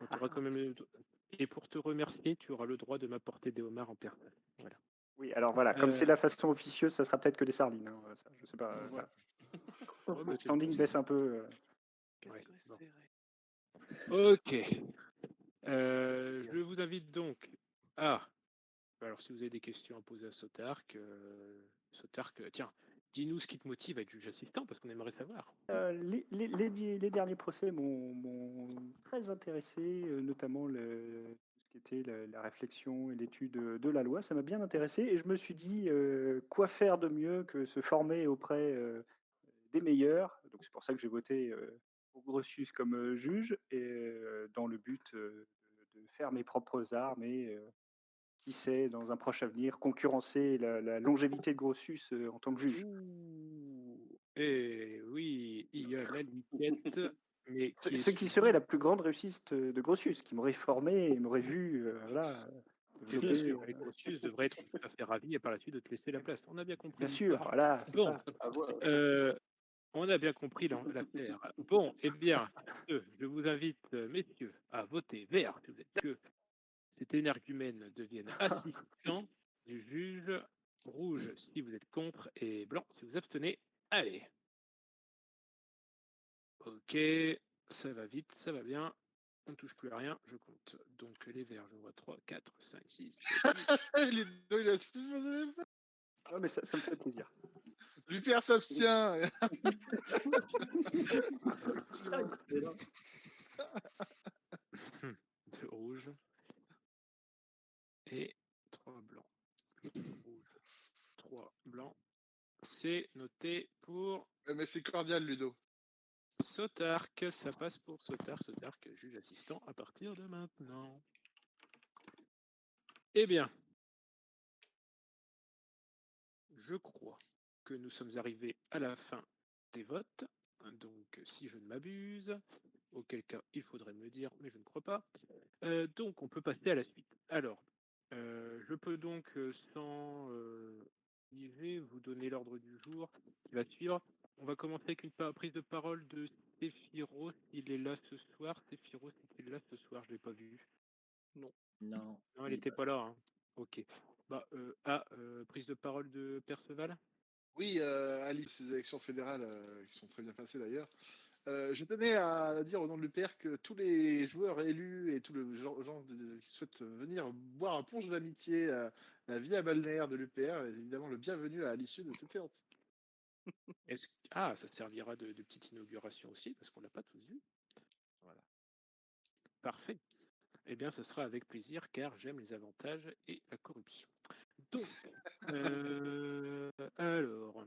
Donc, t'auras quand même Et pour te remercier, tu auras le droit de m'apporter des homards en personne. Voilà. Oui, alors voilà, comme c'est la façon officieuse, ça sera peut-être que des sardines. Hein, ça, je sais pas. Voilà. Ouais, Le bah, standing baisse un peu. Ouais, bon. Ok. Je vous invite donc à. Alors, si vous avez des questions à poser à Sotark, tiens, dis-nous ce qui te motive à être juge assistant, parce qu'on aimerait savoir. Les derniers procès m'ont très intéressé, notamment ce qui était la réflexion et l'étude de la loi. Ça m'a bien intéressé et je me suis dit quoi faire de mieux que se former auprès des meilleurs. Donc c'est pour ça que j'ai voté pour Grotius comme juge et dans le but de faire mes propres armes et qui sait, dans un proche avenir, concurrencer la longévité de Grotius en tant que juge. Et oui, il y a la liquette, mais qui est Ce qui serait la plus grande réussite de Grotius, qui m'aurait formé et m'aurait vu Bien développer. sûr, et Grotius devrait être tout à fait ravi et par la suite de te laisser la place. On a bien compris Bien sûr, l'histoire. voilà, c'est Bon, ça. on a bien compris l'affaire. Bon, eh bien, je vous invite, messieurs, à voter vert si vous êtes que cet énergumène devienne assistant du juge, rouge si vous êtes contre et blanc si vous abstenez. Allez. Ok, ça va vite, ça va bien. On ne touche plus à rien, je compte. Donc les verts, je vois 3, 4, 5, 6, 7, 8. Les deux, il a plus posé les Non, mais ça me fait plaisir. L'UPR s'abstient. Deux rouges. Et 3 blancs. Rouge. 3 blancs. C'est noté pour Mais c'est cordial, Ludo. Sotark. Ça passe pour Sotark. Sotark, juge assistant à partir de maintenant. Eh bien, je crois que nous sommes arrivés à la fin des votes. Donc, si je ne m'abuse, auquel cas il faudrait me le dire, mais je ne crois pas. Donc, on peut passer à la suite. Alors, je peux donc, sans niver, vous donner l'ordre du jour qui va suivre. On va commencer avec une prise de parole de Sephiroth. Il est là ce soir. Sephiroth, est-il là ce soir? Je ne l'ai pas vu. Non. Non. Non, il n'était pas là. Hein. Ok. Bah, prise de parole de Perceval. Oui, à l'issue de ces élections fédérales qui sont très bien passées d'ailleurs, je tenais à dire au nom de l'UPR que tous les joueurs élus et tous les gens qui souhaitent venir boire un punch d'amitié à la villa balnéaire de l'UPR est évidemment le bienvenu à l'issue de cette séance. Ah, ça te servira de petite inauguration aussi, parce qu'on l'a pas tous vu. Voilà. Parfait. Eh bien, ce sera avec plaisir, car j'aime les avantages et la corruption. Donc, alors,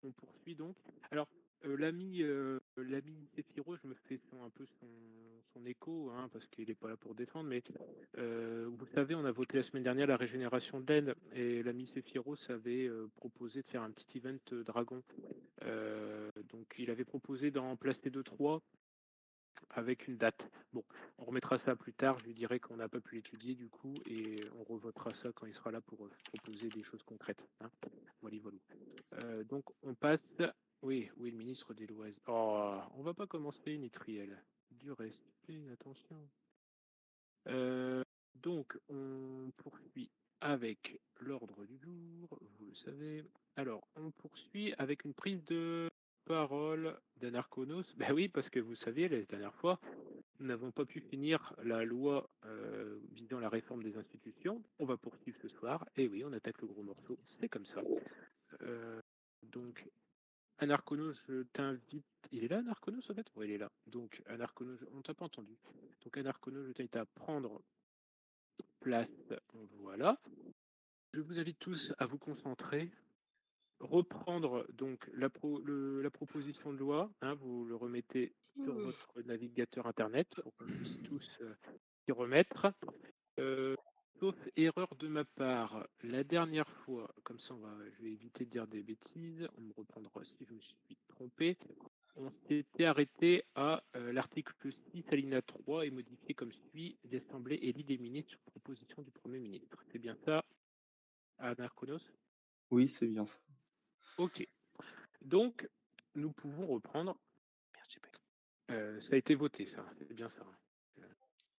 on poursuit donc. Alors, l'ami Sephiroth, je me fais un peu son écho, hein, parce qu'il n'est pas là pour défendre, mais vous savez, on a voté la semaine dernière la régénération de l'aide, et l'ami Sephiroth avait proposé de faire un petit event dragon. Donc, il avait proposé d'en placer 2-3 avec une date. Bon, on remettra ça plus tard, je lui dirai qu'on n'a pas pu l'étudier du coup, et on revotera ça quand il sera là pour proposer des choses concrètes. Hein. Voilà. Donc on passe. Oui, le ministre des Loisirs. Oh, on va pas commencer, Nitriel. Du respect, attention. Donc on poursuit avec l'ordre du jour, vous le savez. Alors, on poursuit avec une prise de parole d'Anarchonos. Ben oui, parce que vous saviez, la dernière fois, nous n'avons pas pu finir la loi visant la réforme des institutions. On va poursuivre ce soir. Et oui, on attaque le gros morceau. C'est comme ça. Donc, Anarchonos, je t'invite. Il est là, Anarchonos, en fait? Oui, il est là. Donc, Anarchonos, on t'a pas entendu. Donc, Anarchonos, je t'invite à prendre place. Voilà. Je vous invite tous à vous concentrer. Reprendre donc la proposition de loi, hein, vous le remettez sur votre navigateur internet pour qu'on puisse tous y remettre. sauf erreur de ma part, la dernière fois, comme ça je vais éviter de dire des bêtises, on me reprendra si je me suis trompé, on s'était arrêté à l'article 6, alinéa 3, et modifié comme suit: l'Assemblée élit des ministres sur proposition du Premier ministre. C'est bien ça, Anarchonos? Oui, c'est bien ça. Ok. Donc, nous pouvons reprendre. Merde, j'ai pas. Ça a été voté, ça. C'est bien ça.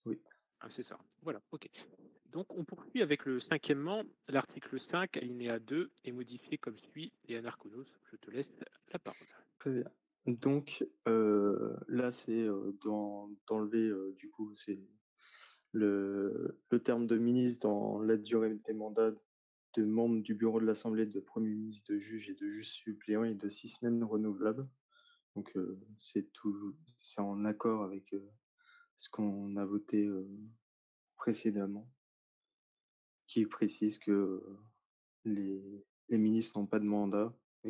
Oui. Ah, c'est ça. Voilà, ok. Donc, on poursuit avec le cinquièmement. L'article 5, alinéa 2, est modifié comme suit. Et Anarchonos, je te laisse la parole. Très bien. Donc là, c'est d'enlever, du coup, c'est le terme de ministre dans la durée des mandats de membres du bureau de l'Assemblée, de Premier ministre, de juge et de juge suppléant et de 6 semaines renouvelables. Donc c'est en accord avec ce qu'on a voté précédemment, qui précise que les ministres n'ont pas de mandat et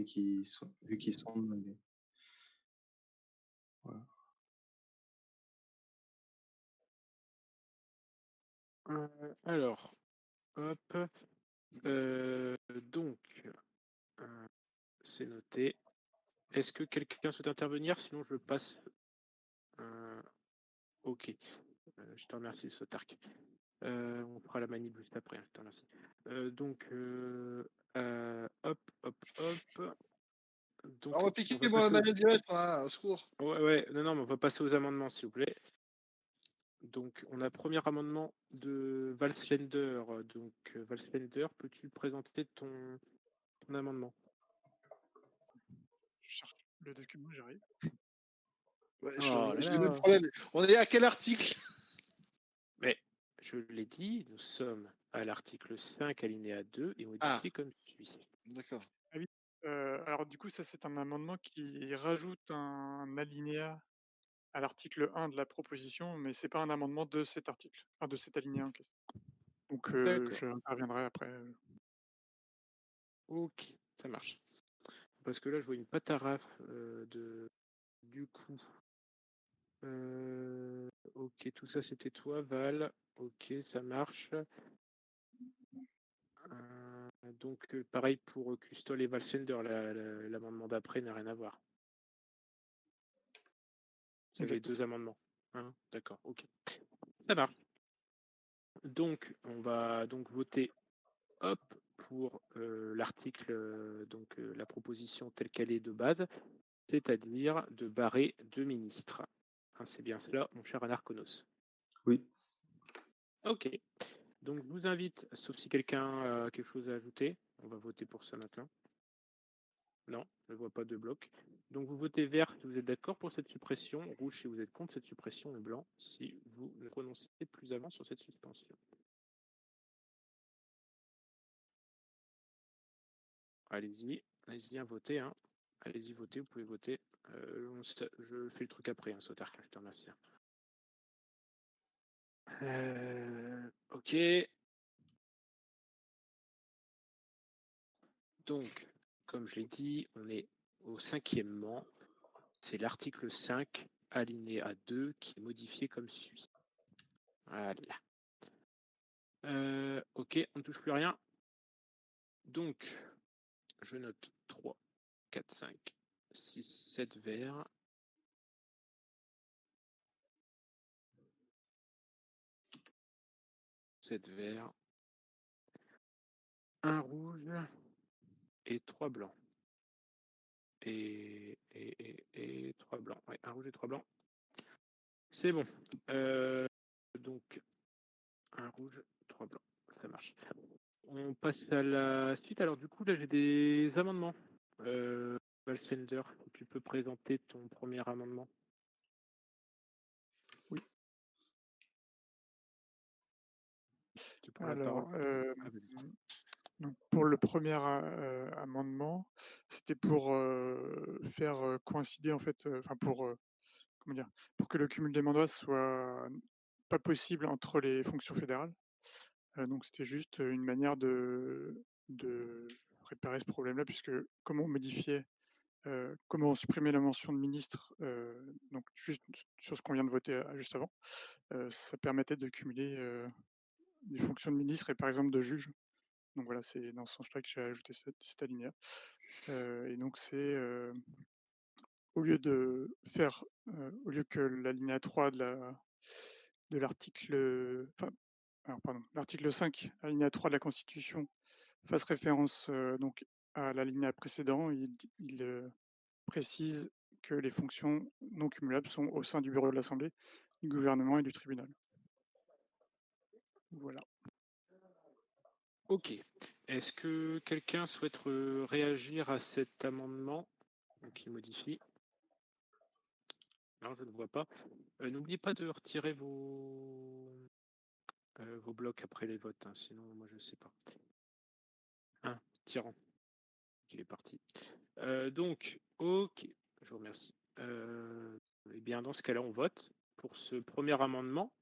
vu qu'ils sont nommés. Voilà. Alors, hop. Donc, c'est noté. Est-ce que quelqu'un souhaite intervenir? Sinon, je passe. Ok. Je te remercie, Sotark. On fera la manip juste après. Je te remercie. Donc, hop. Donc, On va on piquer va moi passer ma aux... manette direct, hein, au secours. Ouais, non, mais on va passer aux amendements, s'il vous plaît. Donc, on a premier amendement de Valslender. Donc, Valslender, peux-tu présenter ton amendement? Je cherche le document, j'arrive. Ouais, Oh là j'ai le même là. problème. On est à quel article? Mais, je l'ai dit, nous sommes à l'article 5, alinéa 2, et modifié Ah. comme suit. D'accord. Ah oui. Alors du coup, ça c'est un amendement qui rajoute un alinéa à l'article 1 de la proposition, mais c'est pas un amendement de cet article, enfin de cet alinéa en question. Donc D'accord. je interviendrai après. Ok, ça marche. Parce que là, je vois une pataraffe du coup. Ok, tout ça c'était toi, Val. Ok, ça marche. Donc, pareil pour Custol et Valsender, l'amendement d'après n'a rien à voir. C'est les Exact. deux amendements. Hein, d'accord, ok. Ça marche. Donc, on va donc voter pour l'article, la proposition telle qu'elle est de base, c'est-à-dire de barrer 2 ministres. Hein, c'est bien cela, mon cher Anarchonos. Oui. Ok. Donc, je vous invite, sauf si quelqu'un a quelque chose à ajouter, on va voter pour ça maintenant. Non, je ne vois pas de bloc. Donc, vous votez vert si vous êtes d'accord pour cette suppression, rouge si vous êtes contre cette suppression, et blanc si vous ne prononcez plus avant sur cette suspension. Allez-y, à voter. Hein. Allez-y, votez, vous pouvez voter. Je fais le truc après, hein, Sotar, je te remercie. Ok. Donc, comme je l'ai dit, on est au cinquièmement. C'est l'article 5, alinéa 2, qui est modifié comme suit. Voilà. Ok, on ne touche plus rien. Donc, je note 3, 4, 5, 6, 7 verts. Un rouge et 3 blancs. Et 3 blancs. Ouais, un rouge et 3 blancs. C'est bon. Donc, un rouge, 3 blancs. Ça marche. On passe à la suite. Alors, du coup, là, j'ai des amendements. Valsender, tu peux présenter ton premier amendement? Oui. Tu prends la Alors, parole. Ah, vas-y. donc pour le premier amendement, c'était pour faire coïncider en fait, enfin pour comment dire, pour que le cumul des mandats soit pas possible entre les fonctions fédérales. Donc c'était juste une manière de réparer ce problème-là, puisque comment modifier, comment supprimer la mention de ministre, donc juste sur ce qu'on vient de voter juste avant, ça permettait de cumuler des fonctions de ministre et par exemple de juge. Donc voilà, c'est dans ce sens-là que j'ai ajouté cet alinéa. Et donc c'est au lieu que l'alinéa 3 de l'article, l'article 5, alinéa 3 de la Constitution fasse référence donc à l'alinéa précédent, il précise que les fonctions non cumulables sont au sein du bureau de l'Assemblée, du gouvernement et du tribunal. Voilà. Ok. Est-ce que quelqu'un souhaite réagir à cet amendement qui modifie? Non, je ne vois pas. N'oubliez pas de retirer vos blocs après les votes, hein, sinon moi je sais pas. Tyran. Il est parti. Donc, ok, je vous remercie. Eh bien, dans ce cas-là, on vote pour ce premier amendement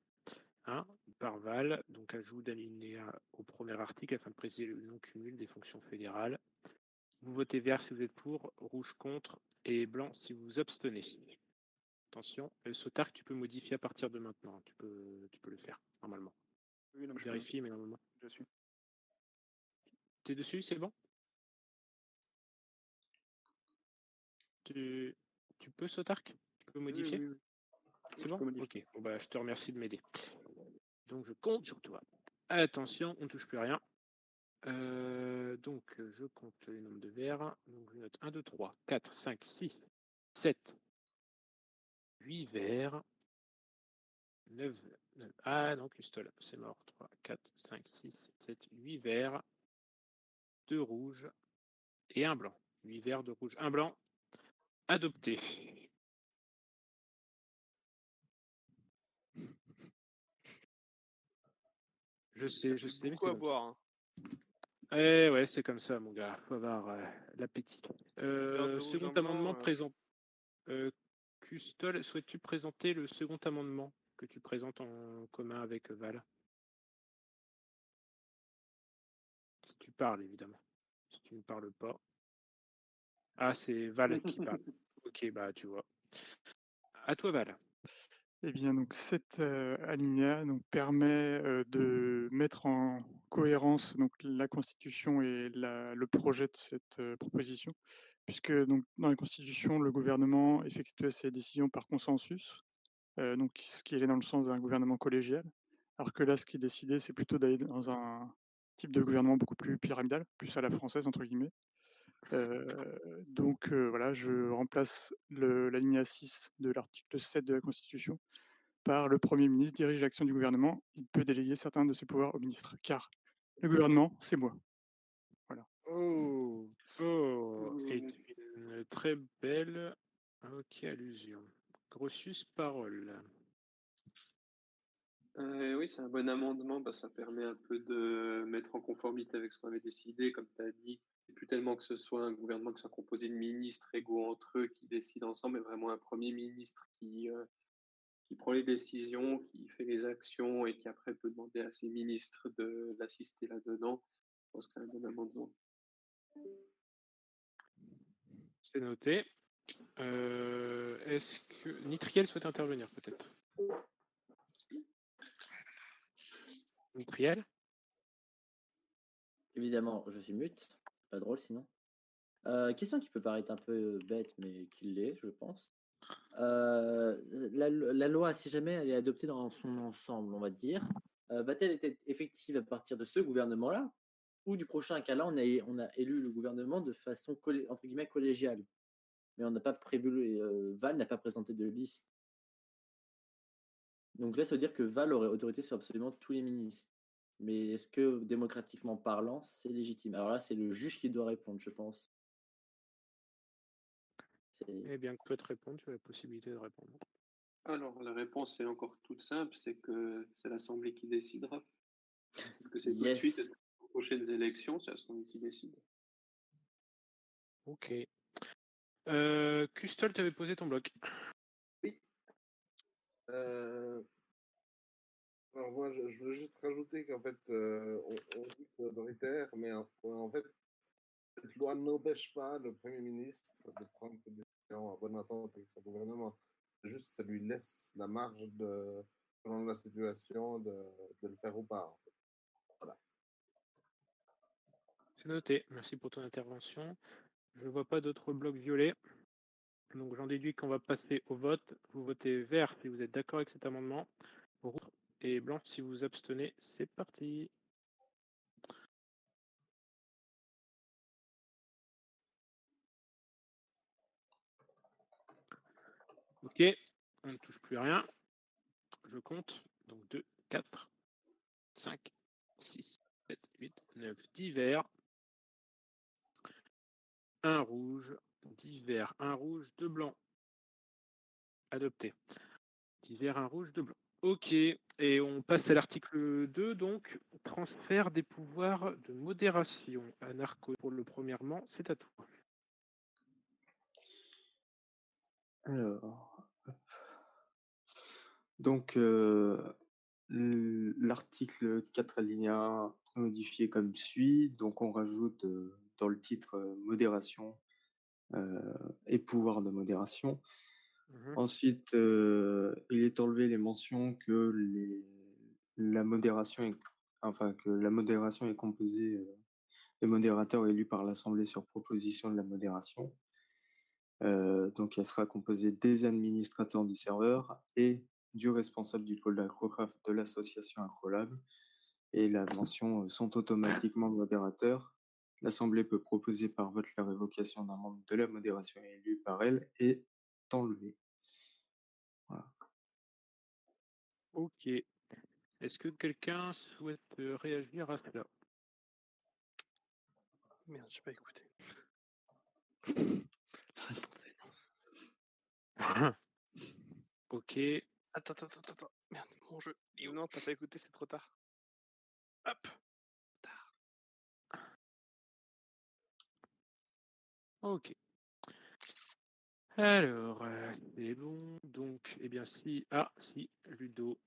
par Val, donc ajout d'alinéa au premier article afin de préciser le non-cumul des fonctions fédérales. Vous votez vert si vous êtes pour, rouge contre et blanc si vous vous abstenez. Attention, Sotark, tu peux modifier à partir de maintenant. Tu peux le faire, normalement. Oui, non, Vérifie, mais normalement. Je suis. T'es dessus, c'est bon? Tu peux, Sotark? Tu peux modifier? Oui. C'est bon? Ok, bon, bah, je te remercie de m'aider. Donc je compte sur toi. Attention, on ne touche plus rien. Donc je compte les nombres de verres. Donc je note 1, 2, 3, 4, 5, 6, 7, 8 verres. 9. Ah non, Custol, c'est mort. 3, 4, 5, 6, 7, 8 verres. 2 rouges et un blanc. 8 verres, 2 rouges, 1 blanc. Adopté. Je sais, mais c'est Beaucoup à comme boire. Hein. ça. Ouais, c'est comme ça, mon gars. Faut avoir l'appétit. Second amendement présent. Custol, souhaites-tu présenter le second amendement que tu présentes en commun avec Val? Si tu parles, évidemment. Si tu ne parles pas. Ah, c'est Val qui parle. Ok, bah tu vois. À toi, Val. Eh bien, donc cet alinéa permet de mettre en cohérence donc, la Constitution et le projet de cette proposition, puisque donc, dans la Constitution, le gouvernement effectue ses décisions par consensus, donc ce qui est dans le sens d'un gouvernement collégial, alors que là, ce qui est décidé, c'est plutôt d'aller dans un type de gouvernement beaucoup plus pyramidal, plus à la française, entre guillemets. Donc voilà, je remplace l'alinéa 6 de l'article 7 de la Constitution par le Premier ministre dirige l'action du gouvernement. Il peut déléguer certains de ses pouvoirs au ministre, car le gouvernement, c'est moi. Voilà. Oh, est une très belle allusion. Grossus, parole. Oui, c'est un bon amendement. Ça permet un peu de mettre en conformité avec ce qu'on avait décidé. Comme tu as dit, c'est plus tellement que ce soit un gouvernement qui soit composé de ministres égaux entre eux qui décident ensemble, mais vraiment un Premier ministre qui prend les décisions, qui fait les actions et qui après peut demander à ses ministres de l'assister là-dedans. Je pense que c'est un bon amendement. C'est noté. Est-ce que Nitriel souhaite intervenir peut-être? Nitriel? Évidemment, je suis mute. Pas drôle sinon. Question qui peut paraître un peu bête, mais qui l'est, je pense. La loi, si jamais elle est adoptée dans son ensemble, on va dire, va-t-elle être effective à partir de ce gouvernement-là ou du prochain? Car là, on a élu le gouvernement de façon entre guillemets collégiale, mais on n'a pas prévu. Val n'a pas présenté de liste. Donc là, ça veut dire que Val aurait autorité sur absolument tous les ministres. Mais est-ce que, démocratiquement parlant, c'est légitime? Alors là, c'est le juge qui doit répondre, je pense. Eh bien, tu peux te répondre, tu as la possibilité de répondre. Alors, la réponse est encore toute simple, c'est que c'est l'Assemblée qui décidera. Est-ce que c'est tout de suite? Est-ce que aux prochaines élections, c'est l'Assemblée qui décide? Ok. Custol, tu avais posé ton bloc. Oui. Alors moi, je veux juste rajouter qu'en fait, on dit que c'est autoritaire, mais en fait, cette loi n'empêche pas le Premier ministre de prendre ses décisions en bonne entente avec son gouvernement. Juste, ça lui laisse la marge, selon la situation, de le faire ou pas. En fait. C'est noté. Merci pour ton intervention. Je ne vois pas d'autres blocs violets. Donc j'en déduis qu'on va passer au vote. Vous votez vert si vous êtes d'accord avec cet amendement. Rouge et blanc si vous vous abstenez. C'est parti. Ok, on ne touche plus à rien. Je compte. Donc 2, 4, 5, 6, 7, 8, 9, 10 verts. Un rouge, 10 verts, un rouge, 2 blancs. Adopté. 10 verts, un rouge, 2 blancs. Ok, et on passe à l'article 2, donc transfert des pouvoirs de modération. Anarcho, pour le premièrement, c'est à toi. Alors, hop. Donc, l'article 4 alinéa 1 modifié comme suit. Donc, on rajoute dans le titre modération et pouvoir de modération. Ensuite, il est enlevé les mentions que la modération est composée de modérateurs élus par l'Assemblée sur proposition de la modération. Donc, elle sera composée des administrateurs du serveur et du responsable du pôle d'Acrocraft de l'association Acrolab. Et la mention sont automatiquement modérateurs. L'Assemblée peut proposer par vote la révocation d'un membre de la modération élu par elle et enlever. Voilà. Ok. Est-ce que quelqu'un souhaite réagir à cela? Merde, j'ai pas écouté. La réponse est non. Ok. Attends. Merde, mon jeu. Non, t'as pas écouté, c'est trop tard. Hop. Ok. Alors, c'est bon. Donc, eh bien, si. Ah, si, Ludo.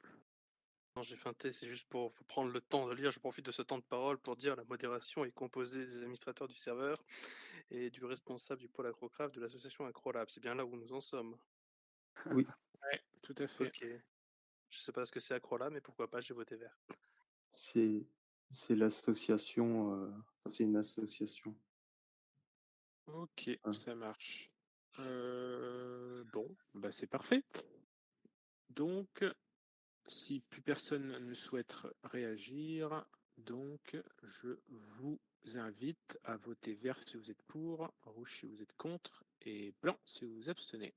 Non, j'ai feinté, c'est juste pour prendre le temps de lire. Je profite de ce temps de parole pour dire la modération est composée des administrateurs du serveur et du responsable du pôle Acrocraft de l'association Acrolab. C'est bien là où nous en sommes. Oui. Ouais, tout à fait. Ok. Je sais pas ce que c'est Acrolab, mais pourquoi pas, j'ai voté vert. C'est l'association, c'est une association. Ok, ça marche. Bon, bah c'est parfait. Donc, si plus personne ne souhaite réagir, donc je vous invite à voter vert si vous êtes pour, rouge si vous êtes contre, et blanc si vous vous abstenez.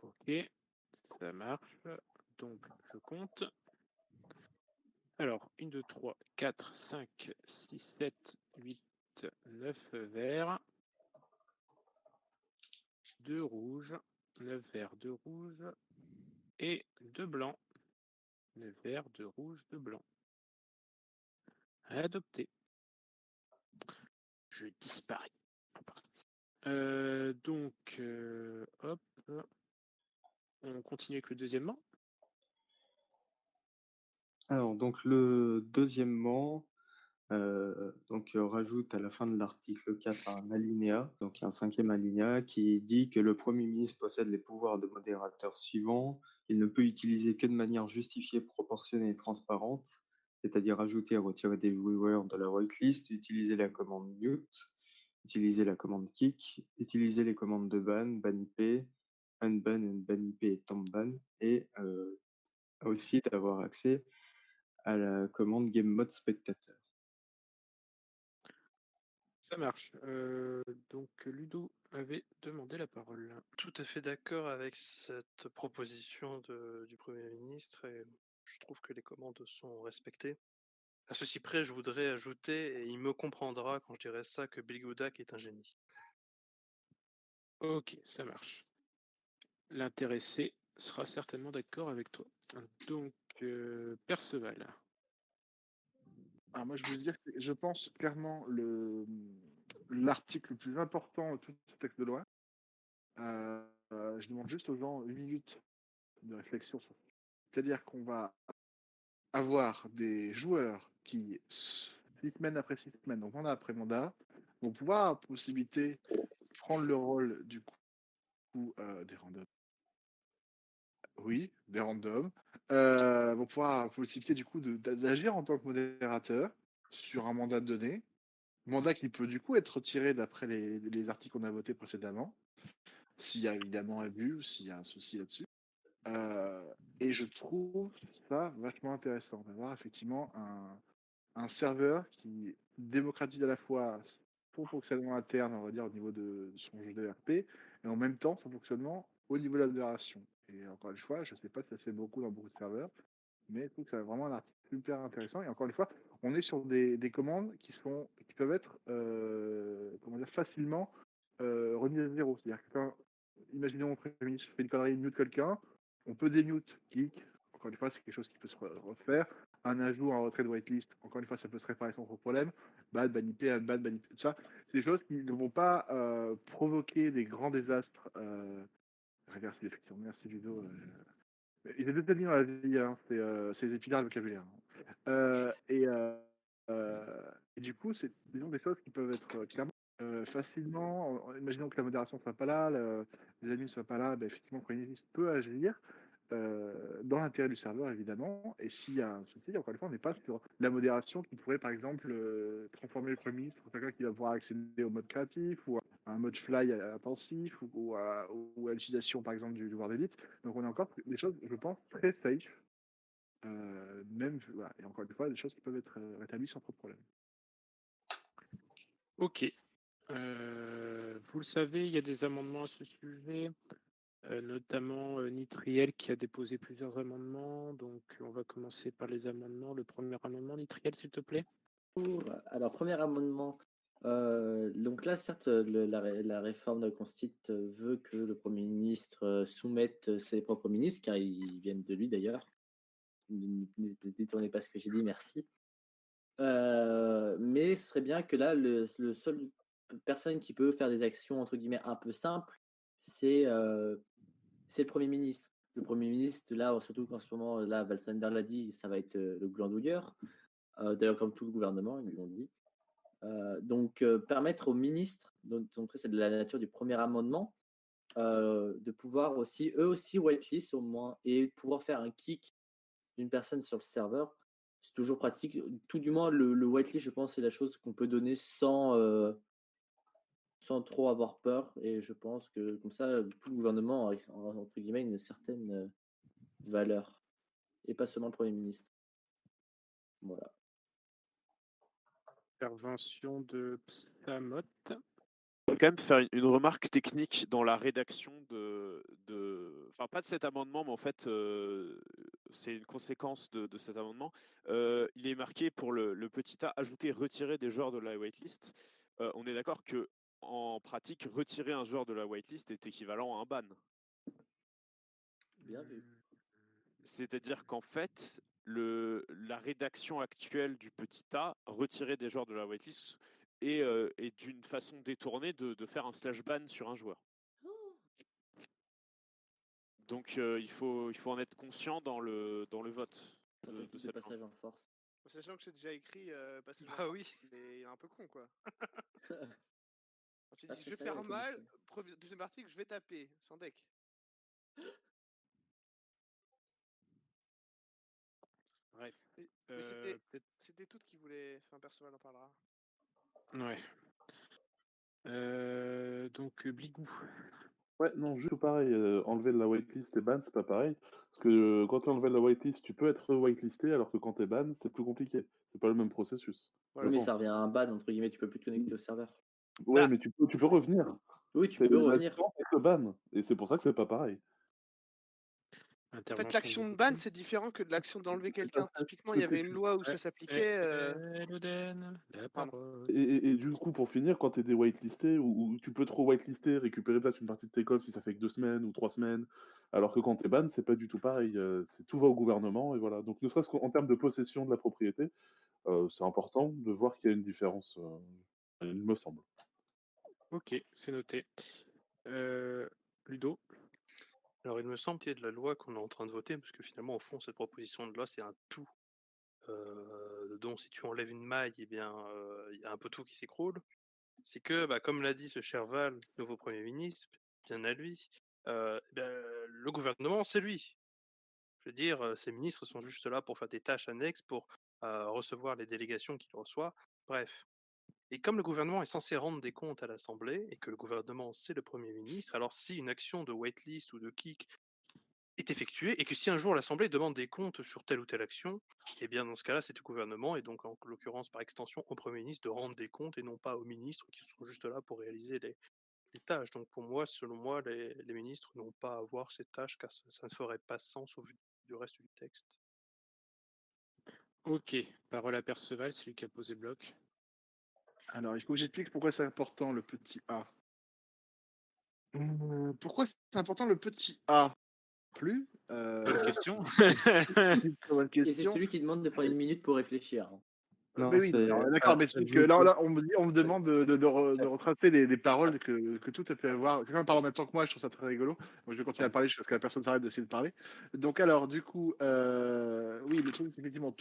Ok, ça marche. Donc, je compte. Alors, 1, 2, 3, 4, 5, 6, 7, 8, 9 verts. 2 rouges, 9 verts, 2 rouges et 2 blancs. 9 verts, 2 rouges, 2 blancs. Adopté. Je disparais. Donc, hop. On continue avec le deuxièmement. Alors, donc, le deuxièmement, rajoute à la fin de l'article 4 un alinéa, donc un 5e alinéa qui dit que le Premier ministre possède les pouvoirs de modérateur suivants. Il ne peut utiliser que de manière justifiée, proportionnée et transparente, c'est-à-dire ajouter et retirer des joueurs de la whitelist, utiliser la commande mute, utiliser la commande kick, utiliser les commandes de ban, ban IP, unban, unban IP et tombban, et aussi d'avoir accès à la commande game mode spectateur. Ça marche. Donc, Ludo avait demandé la parole. Tout à fait d'accord avec cette proposition du Premier ministre et je trouve que les commandes sont respectées. À ceci près, je voudrais ajouter, et il me comprendra quand je dirai ça, que Bill Goudak est un génie. Ok, ça marche. L'intéressé sera certainement d'accord avec toi. Donc, Perceval. Alors moi, je veux dire que je pense clairement l'article le plus important de tout ce texte de loi. Je demande juste aux gens 8 minutes de réflexion sur ça. C'est-à-dire qu'on va avoir des joueurs qui 6 semaines après 6 semaines, donc mandat après mandat, vont pouvoir avoir possibilité de prendre le rôle du coup des randoms. Oui, des randoms. Vont pouvoir avoir possibilité du coup d'agir en tant que modérateur sur un mandat donné. Mandat qui peut du coup être retiré d'après les articles qu'on a votés précédemment, s'il y a évidemment abus ou s'il y a un souci là-dessus. Et je trouve ça vachement intéressant d'avoir effectivement un serveur qui démocratise à la fois son fonctionnement interne, on va dire, au niveau de son jeu de RP, et en même temps son fonctionnement au niveau de la modération. Et encore une fois, je ne sais pas si ça se fait beaucoup dans beaucoup de serveurs, mais je trouve que c'est vraiment un article super intéressant. Et encore une fois, on est sur des commandes qui peuvent être comment dire, facilement remises à zéro. C'est-à-dire que imaginons, le Premier ministre fait une connerie, mute quelqu'un, on peut démute Geek. Encore une fois, c'est quelque chose qui peut se refaire. Un ajout, un retrait de whitelist, encore une fois, ça peut se réparer sans trop de problème. Bad, ban IP, unbad, ban IP, tout ça. C'est des choses qui ne vont pas provoquer des grands désastres. Reverse effectivement, merci Ludo. Il y a deux techniques dans la vie, hein. C'est des piliers de vocabulaire. Et du coup, c'est disons, des choses qui peuvent être clairement facilement, imaginons que la modération ne soit pas là, les admins ne soient pas là, ben, effectivement, le Premier ministre peut agir dans l'intérêt du serveur, évidemment. Et s'il y a un souci, encore une fois, on n'est pas sur la modération qui pourrait, par exemple, transformer le Premier ministre en quelqu'un qui va pouvoir accéder au mode créatif ou à un mode fly intensif ou à l'utilisation, par exemple, du Word Edit. Donc, on a encore des choses, je pense, très safe. Même, voilà. Et encore une fois, des choses qui peuvent être rétablies sans trop de problème. Ok. Vous le savez, il y a des amendements à ce sujet, notamment Nitriel qui a déposé plusieurs amendements. Donc, on va commencer par les amendements. Le premier amendement, Nitriel, s'il te plaît. Alors, premier amendement. Donc là, certes, la réforme de la Constitution veut que le Premier ministre soumette ses propres ministres, car ils viennent de lui d'ailleurs. Ne détournez pas ce que j'ai dit, merci. Mais ce serait bien que là, le seul personne qui peut faire des actions entre guillemets un peu simples, c'est le Premier ministre. Le Premier ministre, là, surtout qu'en ce moment, là, Valsander l'a dit, ça va être le glandouilleur. D'ailleurs, comme tout le gouvernement, ils l'ont dit. Donc, permettre aux ministres, donc c'est de la nature du premier amendement, de pouvoir aussi, eux aussi, whitelist au moins, et pouvoir faire un kick d'une personne sur le serveur. C'est toujours pratique. Tout du moins, le whitelist, je pense, c'est la chose qu'on peut donner sans trop avoir peur. Et je pense que comme ça, tout le gouvernement a, entre guillemets, une certaine valeur. Et pas seulement le Premier ministre. Voilà. Intervention de Psamot. Je vais quand même faire une remarque technique dans la rédaction enfin pas de cet amendement, mais en fait c'est une conséquence de cet amendement. Il est marqué pour le petit a, ajouter, retirer des joueurs de la whitelist. On est d'accord que en pratique, retirer un joueur de la whitelist est équivalent à un ban. Bien vu. C'est-à-dire qu'en fait, la rédaction actuelle du petit a, retirer des joueurs de la whitelist, est d'une façon détournée de faire un slash ban sur un joueur. Donc il faut en être conscient dans le vote. Ça fait plus de passage en force. Sachant que c'est déjà écrit passage en Bah force, oui. il est un peu con quoi. Quand tu Pas dis je très vais sérieux, faire la mal, commission. deuxième article, je vais taper, sans deck. Bref. Mais Peut-être. c'était tout qui voulait. Enfin, Perceval en parlera. Ouais. Donc, Bligou. Ouais, non, juste pareil, enlever de la whitelist et ban, c'est pas pareil. Parce que quand tu enlèves la whitelist, tu peux être whitelisté, alors que quand tu es ban, c'est plus compliqué. C'est pas le même processus. Oui, mais ça revient à un ban, entre guillemets, tu peux plus te connecter au serveur. Ouais, mais tu peux revenir. Oui, tu peux revenir. La différence avec le ban, et c'est pour ça que c'est pas pareil. En fait, l'action de ban, c'est différent que de l'action d'enlever quelqu'un. Typiquement, il y avait une loi où ça s'appliquait. Et du coup, pour finir, quand tu es des whitelistés, ou tu peux trop whitelister, récupérer peut-être une partie de tes calls si ça fait que 2 semaines ou 3 semaines, alors que quand tu es ban, c'est pas du tout pareil. Tout va au gouvernement, et voilà. Donc, ne serait-ce qu'en termes de possession de la propriété, c'est important de voir qu'il y a une différence, il me semble. Ok, c'est noté. Ludo. Alors, il me semble qu'il y a de la loi qu'on est en train de voter, parce que finalement, au fond, cette proposition de loi, c'est un tout. dont si tu enlèves une maille, eh bien, il y a un peu tout qui s'écroule. C'est que, comme l'a dit ce cher Val, nouveau Premier ministre, bien à lui, le gouvernement, c'est lui. Je veux dire, ces ministres sont juste là pour faire des tâches annexes, pour recevoir les délégations qu'il reçoit. Bref. Et comme le gouvernement est censé rendre des comptes à l'Assemblée, et que le gouvernement, c'est le Premier ministre, alors si une action de waitlist ou de kick est effectuée, et que si un jour l'Assemblée demande des comptes sur telle ou telle action, eh bien dans ce cas-là, c'est au gouvernement, et donc en l'occurrence par extension au Premier ministre, de rendre des comptes, et non pas aux ministres qui sont juste là pour réaliser les tâches. Donc pour moi, selon moi, les ministres n'ont pas à avoir ces tâches, car ça ne ferait pas sens au vu du reste du texte. Ok, parole à Perceval, celui qui a posé le bloc. Alors, il faut que j'explique pourquoi c'est important le petit A. Pourquoi c'est important le petit A? Plus Bonne question. Bonne Et c'est question. celui qui demande de prendre une minute pour réfléchir. hein. Non, Mais oui, c'est alors, d'accord, mais ça explique joue que là, pas. on me demande de retracer des paroles que tout a fait avoir. Quelqu'un parle en même temps que moi, je trouve ça très rigolo. Donc, je vais continuer à parler jusqu'à ce que la personne s'arrête d'essayer de parler. Donc alors, du coup, oui, le truc, c'est effectivement,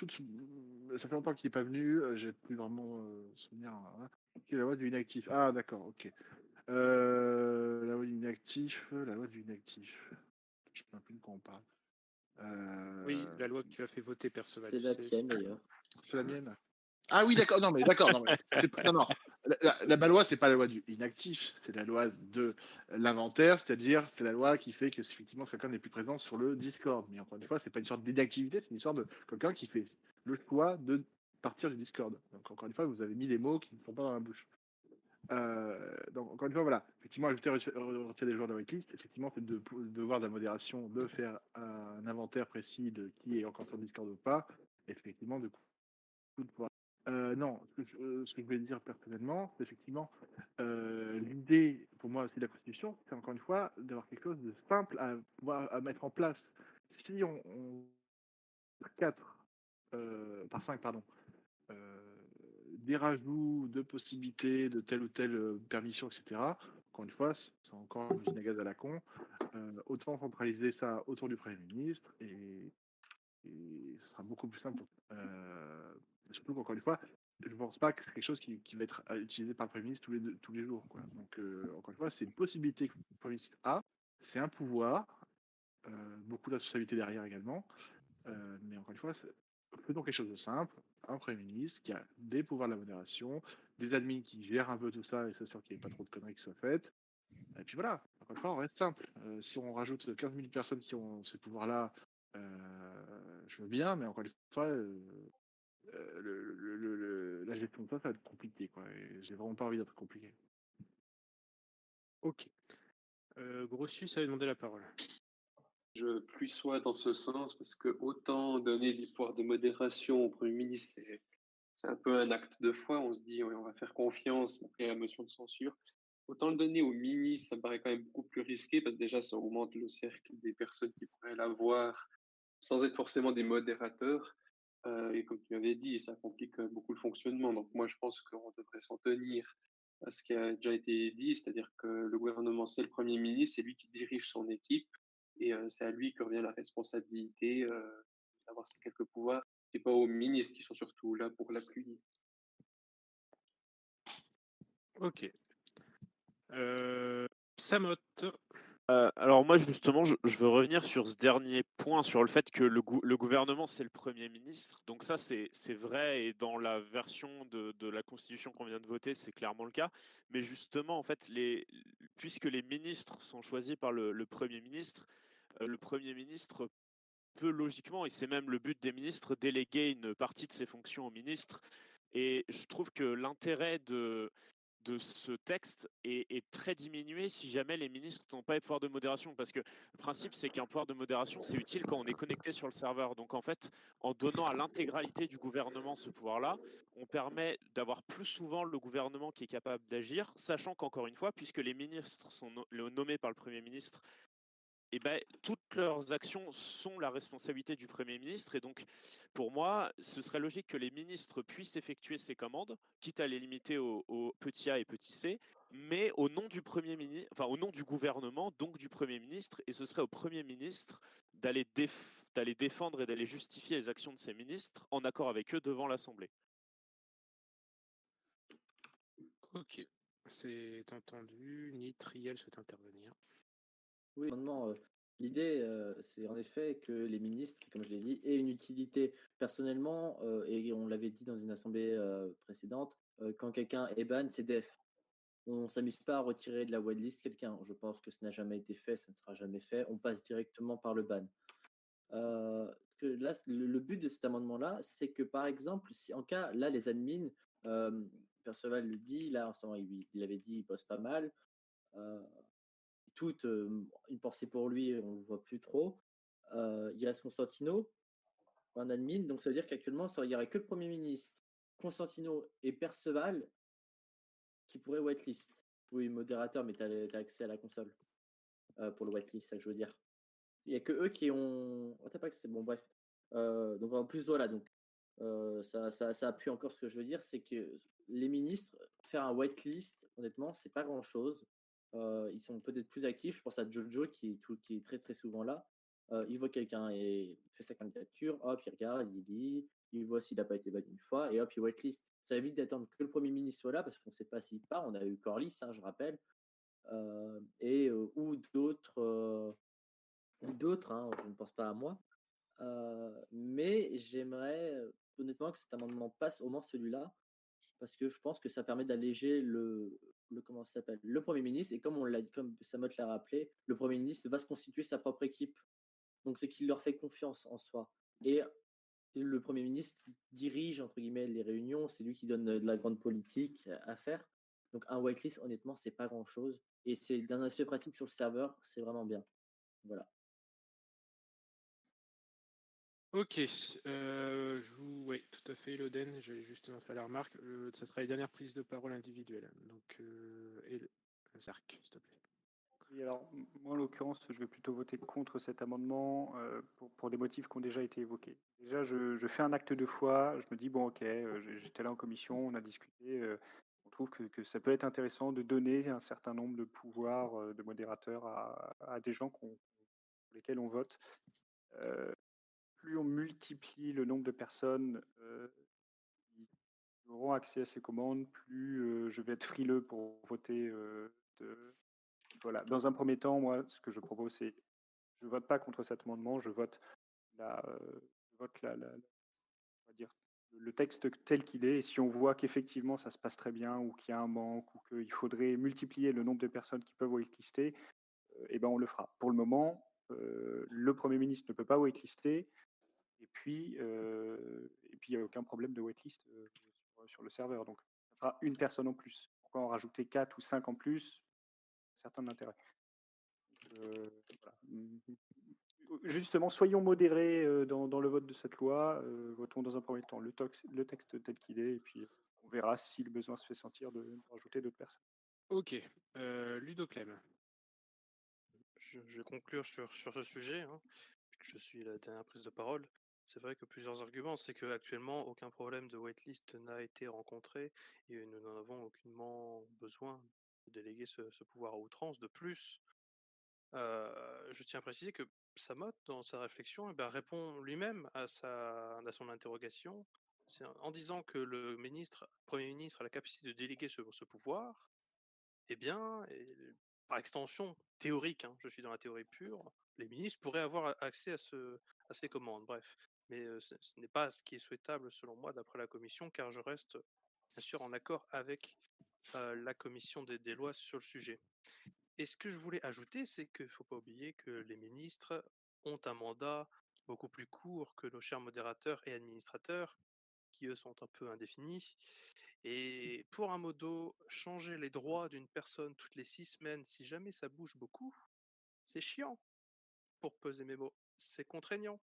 ça fait longtemps qu'il n'est pas venu. J'ai plus vraiment souvenir. Hein. Ok, la loi du inactif. Ah, d'accord, ok. La loi du inactif, la loi du inactif. Je ne sais plus de quoi on parle. Oui, la loi que tu as fait voter, Perceval. C'est tu la sais. tienne d'ailleurs. C'est la mienne. Ah oui, d'accord. Non, mais c'est pas, non. La loi, c'est pas la loi du inactif, c'est la loi de l'inventaire, c'est-à-dire c'est la loi qui fait que effectivement quelqu'un n'est plus présent sur le Discord. Mais encore une fois, c'est pas une sorte d'inactivité, c'est une histoire de quelqu'un qui fait le choix de partir du Discord. Donc encore une fois, vous avez mis des mots qui ne sont pas dans la bouche. Donc encore une fois, voilà. Effectivement, ajouter retirer des joueurs de waitlist, effectivement, c'est de voir de la modération, de faire un inventaire précis de qui est encore sur le Discord ou pas. Et effectivement, de coup, de pouvoir non, ce que je voulais dire personnellement, c'est effectivement l'idée, pour moi aussi, de la Constitution, c'est encore une fois d'avoir quelque chose de simple à mettre en place. Si on 4 par 5, pardon, des rajouts de possibilités de telle ou telle permission, etc., encore une fois, c'est encore une usine à gaz à la con. Autant centraliser ça autour du Premier ministre et ce sera beaucoup plus simple. Surtout qu'encore une fois, je ne pense pas que c'est quelque chose qui va être utilisé par le Premier ministre tous les jours. Quoi. Donc, encore une fois, c'est une possibilité que le Premier ministre a, c'est un pouvoir, beaucoup de responsabilités derrière également. Mais encore une fois, faisons quelque chose de simple, un Premier ministre qui a des pouvoirs de la modération, des admins qui gèrent un peu tout ça et s'assurent qu'il n'y ait pas trop de conneries qui soient faites. Et puis voilà, encore une fois, on reste simple. Si on rajoute 15 000 personnes qui ont ces pouvoirs-là, je veux bien, mais encore une fois, la gestion de ça va être compliqué, quoi. Et j'ai vraiment pas envie d'être compliqué. Ok. Grossus avait demandé la parole. Je plus sois dans ce sens parce que autant donner des pouvoirs de modération au Premier ministre, c'est un peu un acte de foi. On se dit, ouais, on va faire confiance après la motion de censure. Autant le donner au ministre, ça me paraît quand même beaucoup plus risqué parce que déjà, ça augmente le cercle des personnes qui pourraient l'avoir sans être forcément des modérateurs. Et comme tu l'avais dit, ça complique beaucoup le fonctionnement. Donc moi, je pense qu'on devrait s'en tenir à ce qui a déjà été dit, c'est-à-dire que le gouvernement, c'est le Premier ministre, c'est lui qui dirige son équipe, et c'est à lui que revient la responsabilité d'avoir ces quelques pouvoirs, et pas aux ministres qui sont surtout là pour l'appuyer. Ok. Samoth. Alors moi justement, je veux revenir sur ce dernier point, sur le fait que le gouvernement c'est le Premier ministre. Donc ça c'est vrai et dans la version de la Constitution qu'on vient de voter, c'est clairement le cas. Mais justement, en fait, puisque les ministres sont choisis par le Premier ministre, le Premier ministre peut logiquement, et c'est même le but des ministres, déléguer une partie de ses fonctions aux ministres. Et je trouve que l'intérêt de ce texte est très diminué si jamais les ministres n'ont pas les pouvoirs de modération. Parce que le principe, c'est qu'un pouvoir de modération, c'est utile quand on est connecté sur le serveur. Donc en fait, en donnant à l'intégralité du gouvernement ce pouvoir-là, on permet d'avoir plus souvent le gouvernement qui est capable d'agir, sachant qu'encore une fois, puisque les ministres sont nommés par le Premier ministre, eh ben, toutes leurs actions sont la responsabilité du Premier ministre. Et donc, pour moi, ce serait logique que les ministres puissent effectuer ces commandes, quitte à les limiter au petit a et petit c, mais au nom du Premier ministre, enfin au nom du gouvernement, donc du Premier ministre. Et ce serait au Premier ministre d'aller d'aller défendre et d'aller justifier les actions de ses ministres en accord avec eux devant l'Assemblée. Ok, c'est entendu. Nitriel souhaite intervenir. Oui, maintenant, l'idée, c'est en effet que les ministres, comme je l'ai dit, aient une utilité. Personnellement, et on l'avait dit dans une assemblée précédente, quand quelqu'un est ban, c'est def. On ne s'amuse pas à retirer de la whitelist quelqu'un. Je pense que ce n'a jamais été fait, ça ne sera jamais fait. On passe directement par le ban. Que là, le but de cet amendement-là, c'est que par exemple, si en cas, là, les admins, Perceval le dit, là, en ce moment, il avait dit, il bosse pas mal. Toute une pensée pour lui, on ne le voit plus trop. Il reste Constantino, un admin, donc ça veut dire qu'actuellement, il n'y aurait que le Premier ministre, Constantino et Perceval qui pourraient whitelist. Oui, modérateur, mais tu as accès à la console pour le whitelist, c'est ça que je veux dire. Il n'y a que eux qui ont. Oh, t'as pas accès, bon, bref. Donc en plus, voilà, donc ça appuie encore ce que je veux dire, c'est que les ministres, faire un whitelist, honnêtement, c'est pas grand-chose. Ils sont peut-être plus actifs. Je pense à Jojo qui est très très souvent là. Il voit quelqu'un et fait sa candidature, hop, il regarde, il lit, il voit s'il n'a pas été banni une fois, et hop, il whitelist. Ça évite d'attendre que le Premier ministre soit là, parce qu'on ne sait pas s'il part. On a eu Corlys, hein, je rappelle, ou d'autres, hein, je ne pense pas à moi. Mais j'aimerais honnêtement que cet amendement passe, au moins celui-là, parce que je pense que ça permet d'alléger comment ça s'appelle, le Premier ministre. Et comme Samoth l'a rappelé, le Premier ministre va se constituer sa propre équipe. Donc c'est qu'il leur fait confiance en soi. Et le Premier ministre dirige, entre guillemets, les réunions, c'est lui qui donne de la grande politique à faire. Donc un whitelist, honnêtement, c'est pas grand-chose. Et c'est d'un aspect pratique sur le serveur, c'est vraiment bien. Voilà. Ok, oui, tout à fait, Loden, j'allais justement faire la remarque. Ça sera les dernières prises de parole individuelles. Donc, et le Zark, s'il te plaît. Oui, alors, moi, en l'occurrence, je vais plutôt voter contre cet amendement pour des motifs qui ont déjà été évoqués. Déjà, je fais un acte de foi, je me dis, bon, ok, j'étais là en commission, on a discuté, on trouve que ça peut être intéressant de donner un certain nombre de pouvoirs de modérateurs à des gens pour lesquels on vote. Plus on multiplie le nombre de personnes qui auront accès à ces commandes, plus je vais être frileux pour voter voilà. Dans un premier temps, moi, ce que je propose, c'est je vote pas contre cet amendement, je vote on va dire, le texte tel qu'il est. Et si on voit qu'effectivement ça se passe très bien ou qu'il y a un manque ou qu'il faudrait multiplier le nombre de personnes qui peuvent whitelister, eh ben on le fera. Pour le moment, le Premier ministre ne peut pas whitelister et puis il n'y a aucun problème de whitelist sur le serveur. Donc ça fera une personne en plus. Pourquoi en rajouter 4 ou 5 en plus? Certain intérêt. Voilà. Justement, soyons modérés dans le vote de cette loi. Votons dans un premier temps le texte tel qu'il est, et puis on verra si le besoin se fait sentir de rajouter d'autres personnes. Ok, Ludo Clem. Je vais conclure sur ce sujet, hein, puisque je suis la dernière prise de parole. C'est vrai que plusieurs arguments, c'est qu'actuellement, aucun problème de waitlist n'a été rencontré et nous n'en avons aucunement besoin de déléguer ce pouvoir à outrance. De plus, je tiens à préciser que Samoth, dans sa réflexion, répond lui-même à son interrogation. C'est en disant que le Premier ministre a la capacité de déléguer ce pouvoir, eh bien, par extension théorique, hein, je suis dans la théorie pure, les ministres pourraient avoir accès à ces commandes. Bref, mais ce n'est pas ce qui est souhaitable selon moi d'après la commission, car je reste bien sûr en accord avec la commission des lois sur le sujet. Et ce que je voulais ajouter, c'est qu'il ne faut pas oublier que les ministres ont un mandat beaucoup plus court que nos chers modérateurs et administrateurs, qui eux sont un peu indéfinis. Et pour un modo, changer les droits d'une personne toutes les 6 semaines, si jamais ça bouge beaucoup, c'est chiant, pour peser mes mots. C'est contraignant.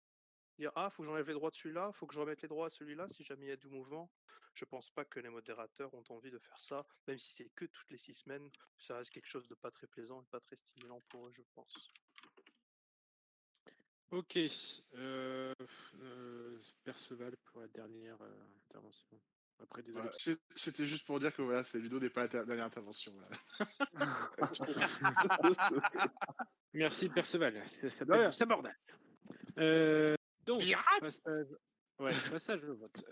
Dire, ah, faut que j'enlève les droits de celui-là, faut que je remette les droits à celui-là, si jamais il y a du mouvement. Je pense pas que les modérateurs ont envie de faire ça, même si c'est que toutes les 6 semaines, ça reste quelque chose de pas très plaisant et pas très stimulant pour eux, je pense. Ok, Perceval pour la dernière intervention. Après, désolé. Voilà, c'était juste pour dire que voilà, c'est Ludo n'est pas la dernière intervention. Voilà. Merci Perceval, ça Ouais. bordel. Donc, passage au vote.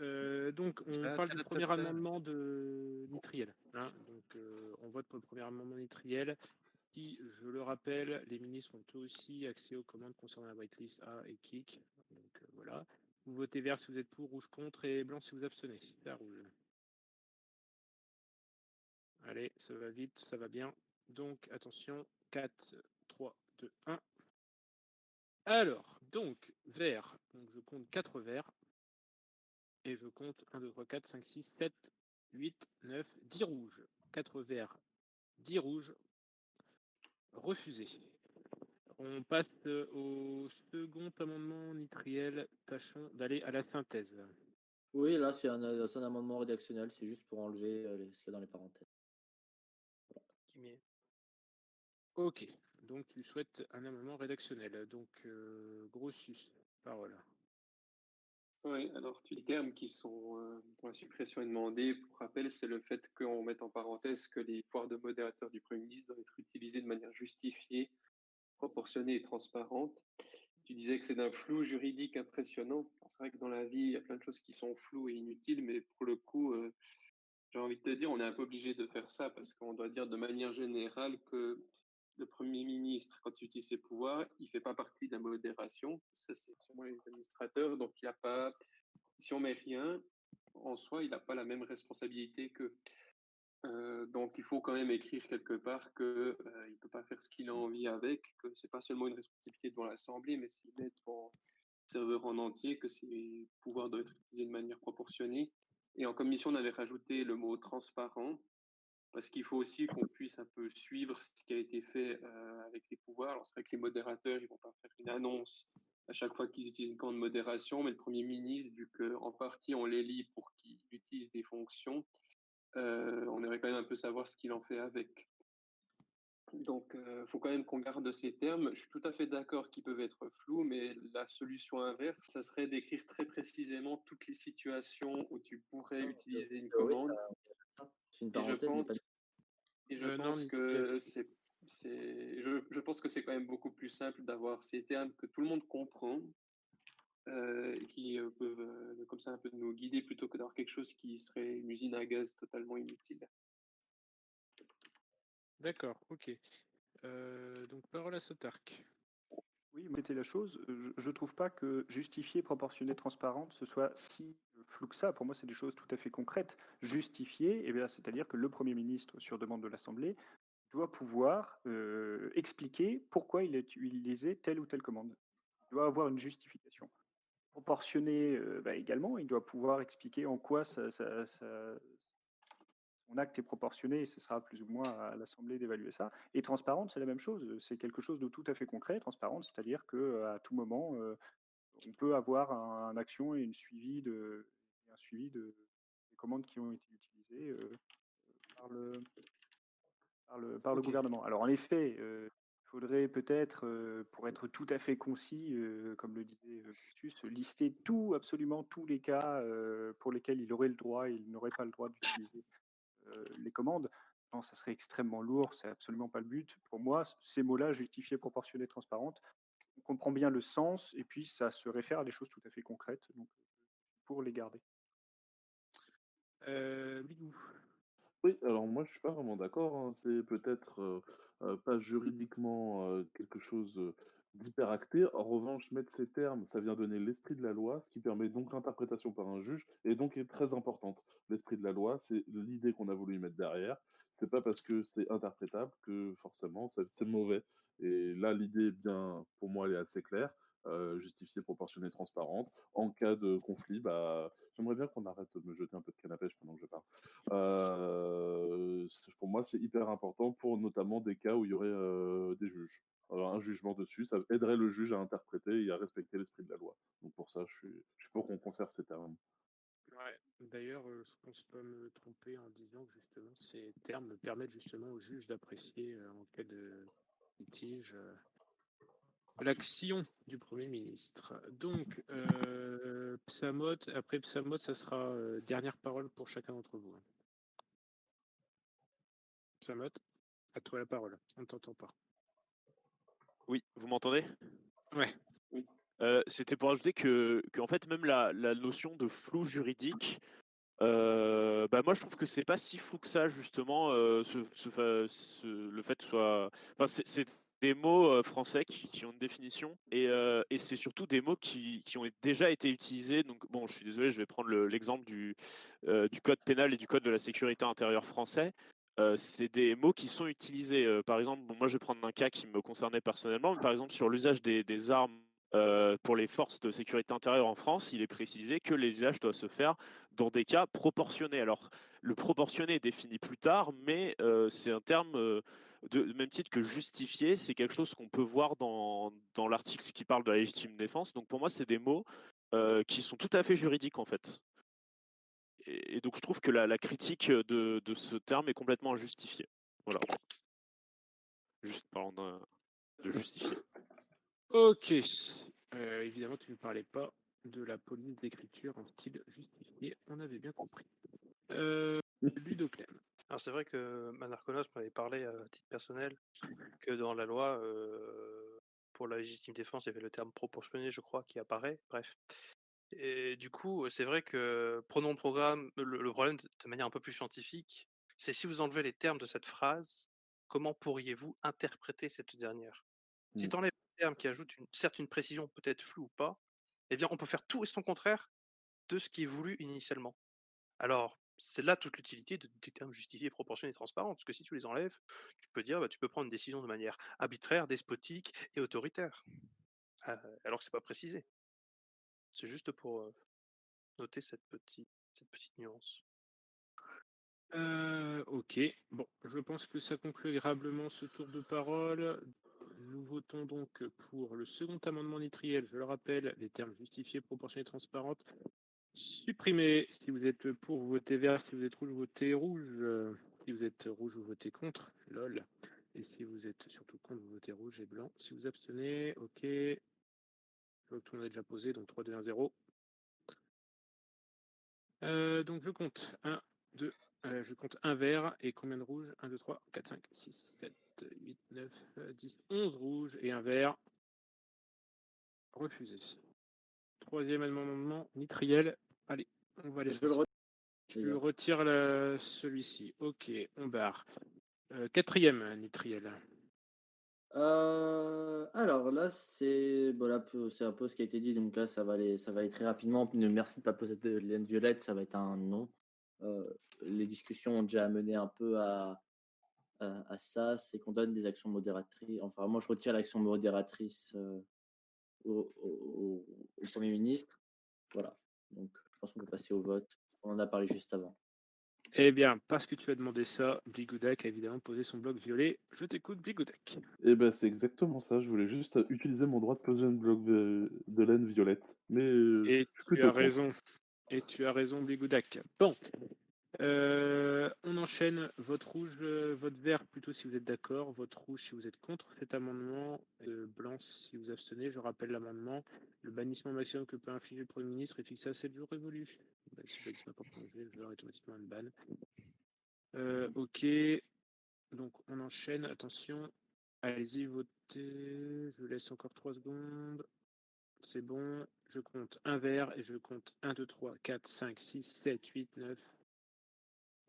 Donc, on parle du premier amendement de Nitriel. Hein. Donc, on vote pour le premier amendement Nitriel. Qui, je le rappelle, les ministres ont eux aussi accès aux commandes concernant la whitelist A et KIC. Donc, voilà. Vous votez vert si vous êtes pour, rouge contre et blanc si vous abstenez. Vert, rouge. Allez, ça va vite, ça va bien. Donc, attention, 4, 3, 2, 1. Alors, donc, vert. Donc, je compte 4 verts. Et je compte 1, 2, 3, 4, 5, 6, 7, 8, 9, 10 rouges. 4 verts, 10 rouges. Refusé. On passe au second amendement Nitriel. Tâchons d'aller à la synthèse. Oui, là, c'est un amendement rédactionnel. C'est juste pour enlever ce qu'il y a dans les parenthèses. Voilà. Ok. Donc, tu souhaites un amendement rédactionnel. Donc, Grossus, parole. Oui, alors les termes qui sont dont la suppression est demandée, pour rappel, c'est le fait qu'on mette en parenthèse que les pouvoirs de modérateur du Premier ministre doivent être utilisés de manière justifiée, proportionnée et transparente. Tu disais que c'est d'un flou juridique impressionnant. C'est vrai que dans la vie, il y a plein de choses qui sont floues et inutiles, mais pour le coup, j'ai envie de te dire, on est un peu obligé de faire ça parce qu'on doit dire de manière générale que le Premier ministre, quand il utilise ses pouvoirs, il ne fait pas partie de la modération. Ça, c'est sûrement les administrateurs. Donc, il n'a pas, si on met rien, en soi, il n'a pas la même responsabilité qu'eux. Donc, il faut quand même écrire quelque part qu'il ne peut pas faire ce qu'il a envie avec, que ce n'est pas seulement une responsabilité devant l'Assemblée, mais s'il est devant le serveur en entier, que ses pouvoirs doivent être utilisés de manière proportionnée. Et en commission, on avait rajouté le mot transparent, parce qu'il faut aussi qu'on puisse un peu suivre ce qui a été fait avec les pouvoirs. Alors, c'est vrai que les modérateurs, ils ne vont pas faire une annonce à chaque fois qu'ils utilisent une commande de modération, mais le Premier ministre, vu qu'en partie on l'élit pour qu'il utilise des fonctions, on aimerait quand même un peu savoir ce qu'il en fait avec. Donc, il faut quand même qu'on garde ces termes. Je suis tout à fait d'accord qu'ils peuvent être flous, mais la solution inverse, ça serait d'écrire très précisément toutes les situations où tu pourrais utiliser une commande. C'est une Et je parenthèse. pense que je pense que c'est quand même beaucoup plus simple d'avoir ces termes que tout le monde comprend et qui peuvent comme ça un peu nous guider plutôt que d'avoir quelque chose qui serait une usine à gaz totalement inutile. D'accord, ok. Donc, parole à Sotark. Oui, mettez la chose. Je ne trouve pas que justifier, proportionner, transparente, ce soit si flou que ça. Pour moi, c'est des choses tout à fait concrètes. Justifier, eh bien, c'est-à-dire que le Premier ministre, sur demande de l'Assemblée, doit pouvoir expliquer pourquoi il a utilisé telle ou telle commande. Il doit avoir une justification. Proportionner également, il doit pouvoir expliquer en quoi son acte est proportionné, et ce sera plus ou moins à l'Assemblée d'évaluer ça. Et transparente, c'est la même chose. C'est quelque chose de tout à fait concret. Transparente, c'est-à-dire qu'à tout moment, on peut avoir un action et un suivi des commandes qui ont été utilisées par le gouvernement. Alors en effet, il faudrait peut-être, pour être tout à fait concis, comme le disait Sus, lister absolument tous les cas pour lesquels il aurait le droit et il n'aurait pas le droit d'utiliser les commandes. Non, ça serait extrêmement lourd, c'est absolument pas le but. Pour moi, ces mots-là, justifié, proportionné, transparente, on comprend bien le sens et puis ça se réfère à des choses tout à fait concrètes, donc pour les garder. Bigou. Oui, alors moi je suis pas vraiment d'accord, hein. C'est peut-être pas juridiquement quelque chose d'hyper acté. En revanche, mettre ces termes, ça vient donner l'esprit de la loi, ce qui permet donc l'interprétation par un juge, et donc est très importante. L'esprit de la loi, c'est l'idée qu'on a voulu y mettre derrière. C'est pas parce que c'est interprétable que forcément c'est mauvais. Et là, l'idée, bien, pour moi, elle est assez claire. Justifiée, proportionnée, transparente. En cas de conflit, j'aimerais bien qu'on arrête de me jeter un peu de canne à pêche pendant que je parle. Pour moi, c'est hyper important pour notamment des cas où il y aurait des juges. Alors, un jugement dessus, ça aiderait le juge à interpréter et à respecter l'esprit de la loi. Donc pour ça, je suis pour qu'on conserve ces termes. Ouais. D'ailleurs, je pense pas me tromper en disant que justement ces termes permettent justement au juge d'apprécier en cas de litige l'action du Premier ministre. Donc, Psamot, après Psamot, ça sera dernière parole pour chacun d'entre vous. Psamot, à toi la parole. On ne t'entend pas. Oui, vous m'entendez? Ouais. Oui. C'était pour ajouter en fait, même la notion de flou juridique, moi je trouve que c'est pas si flou que ça, justement, le fait que ce soit. Enfin, c'est des mots français qui ont une définition, et c'est surtout des mots qui ont déjà été utilisés. Donc, bon, je suis désolé, je vais prendre l'exemple du code pénal et du code de la sécurité intérieure français. C'est des mots qui sont utilisés. Par exemple, moi je vais prendre un cas qui me concernait personnellement, mais par exemple sur l'usage des armes pour les forces de sécurité intérieure en France, il est précisé que l'usage doit se faire dans des cas proportionnés. Alors, le proportionné est défini plus tard, mais c'est un terme de même titre que justifié. C'est quelque chose qu'on peut voir dans l'article qui parle de la légitime défense. Donc, pour moi, c'est des mots qui sont tout à fait juridiques, en fait. Et donc, je trouve que la critique de ce terme est complètement injustifiée. Voilà. Juste parlant de justifier. Ok. Évidemment, tu ne parlais pas de la police d'écriture en style justifié. On avait bien compris. Ludoclem. Alors c'est vrai que Manarkonos m'avait parlé à titre personnel que dans la loi, pour la légitime défense, il y avait le terme proportionné, je crois, qui apparaît. Bref. Et du coup, c'est vrai que prenons le programme, le problème de manière un peu plus scientifique, c'est si vous enlevez les termes de cette phrase, comment pourriez-vous interpréter cette dernière? Si tu enlèves les termes qui ajoutent certes une précision, peut-être floue ou pas, eh bien on peut faire tout et son contraire de ce qui est voulu initialement. Alors, c'est là toute l'utilité des termes justifiés, proportionnés et transparents, parce que si tu les enlèves, tu peux dire, tu peux prendre une décision de manière arbitraire, despotique et autoritaire, alors que c'est pas précisé. C'est juste pour noter cette petite nuance. Ok. Bon, je pense que ça conclut agréablement ce tour de parole. Nous votons donc pour le second amendement Nitriel. Je le rappelle, les termes justifiés, proportionnés, transparentes. Supprimez. Si vous êtes pour, vous votez vert. Si vous êtes rouge, vous votez rouge. Si vous êtes rouge, vous votez contre. LOL. Et si vous êtes surtout contre, vous votez rouge et blanc. Si vous abstenez, ok. Je vois que tout le monde est déjà posé, donc 3, 2, 1, 0. Donc je compte 1, 2, je compte un vert et combien de rouges? 1, 2, 3, 4, 5, 6, 7, 8, 9, 10, 11 rouges et un vert. Refusé. Troisième amendement, Nitriel. Allez, on va les lancer. Tu retires celui-ci. Ok, on barre. Quatrième, Nitriel. Alors là, c'est c'est un peu ce qui a été dit, donc là, ça va aller très rapidement. Merci de ne pas poser de laine violette, ça va être un non. Les discussions ont déjà amené un peu à ça, c'est qu'on donne des actions modératrices. Enfin, moi, je retire l'action modératrice au Premier ministre. Voilà, donc je pense qu'on peut passer au vote. On en a parlé juste avant. Eh bien, parce que tu as demandé ça, Bligoudak a évidemment posé son bloc violet. Je t'écoute, Bligoudak. Eh ben, c'est exactement ça. Je voulais juste utiliser mon droit de poser un bloc de laine violette. Mais Et tu as raison. Et tu as raison, Bligoudak. Bon. On enchaîne. Vote rouge, vote vert plutôt si vous êtes d'accord. Vote rouge si vous êtes contre cet amendement. Blanc si vous abstenez. Je rappelle l'amendement. Le bannissement maximum que peut infliger le Premier ministre est fixé à 7 jours révolus. Si le bannissement n'est pas prolongé, le joueur est automatiquement une banne. Ok. Donc on enchaîne. Attention. Allez-y, votez. Je laisse encore 3 secondes. C'est bon. Je compte un vert et je compte 1, 2, 3, 4, 5, 6, 7, 8, 9,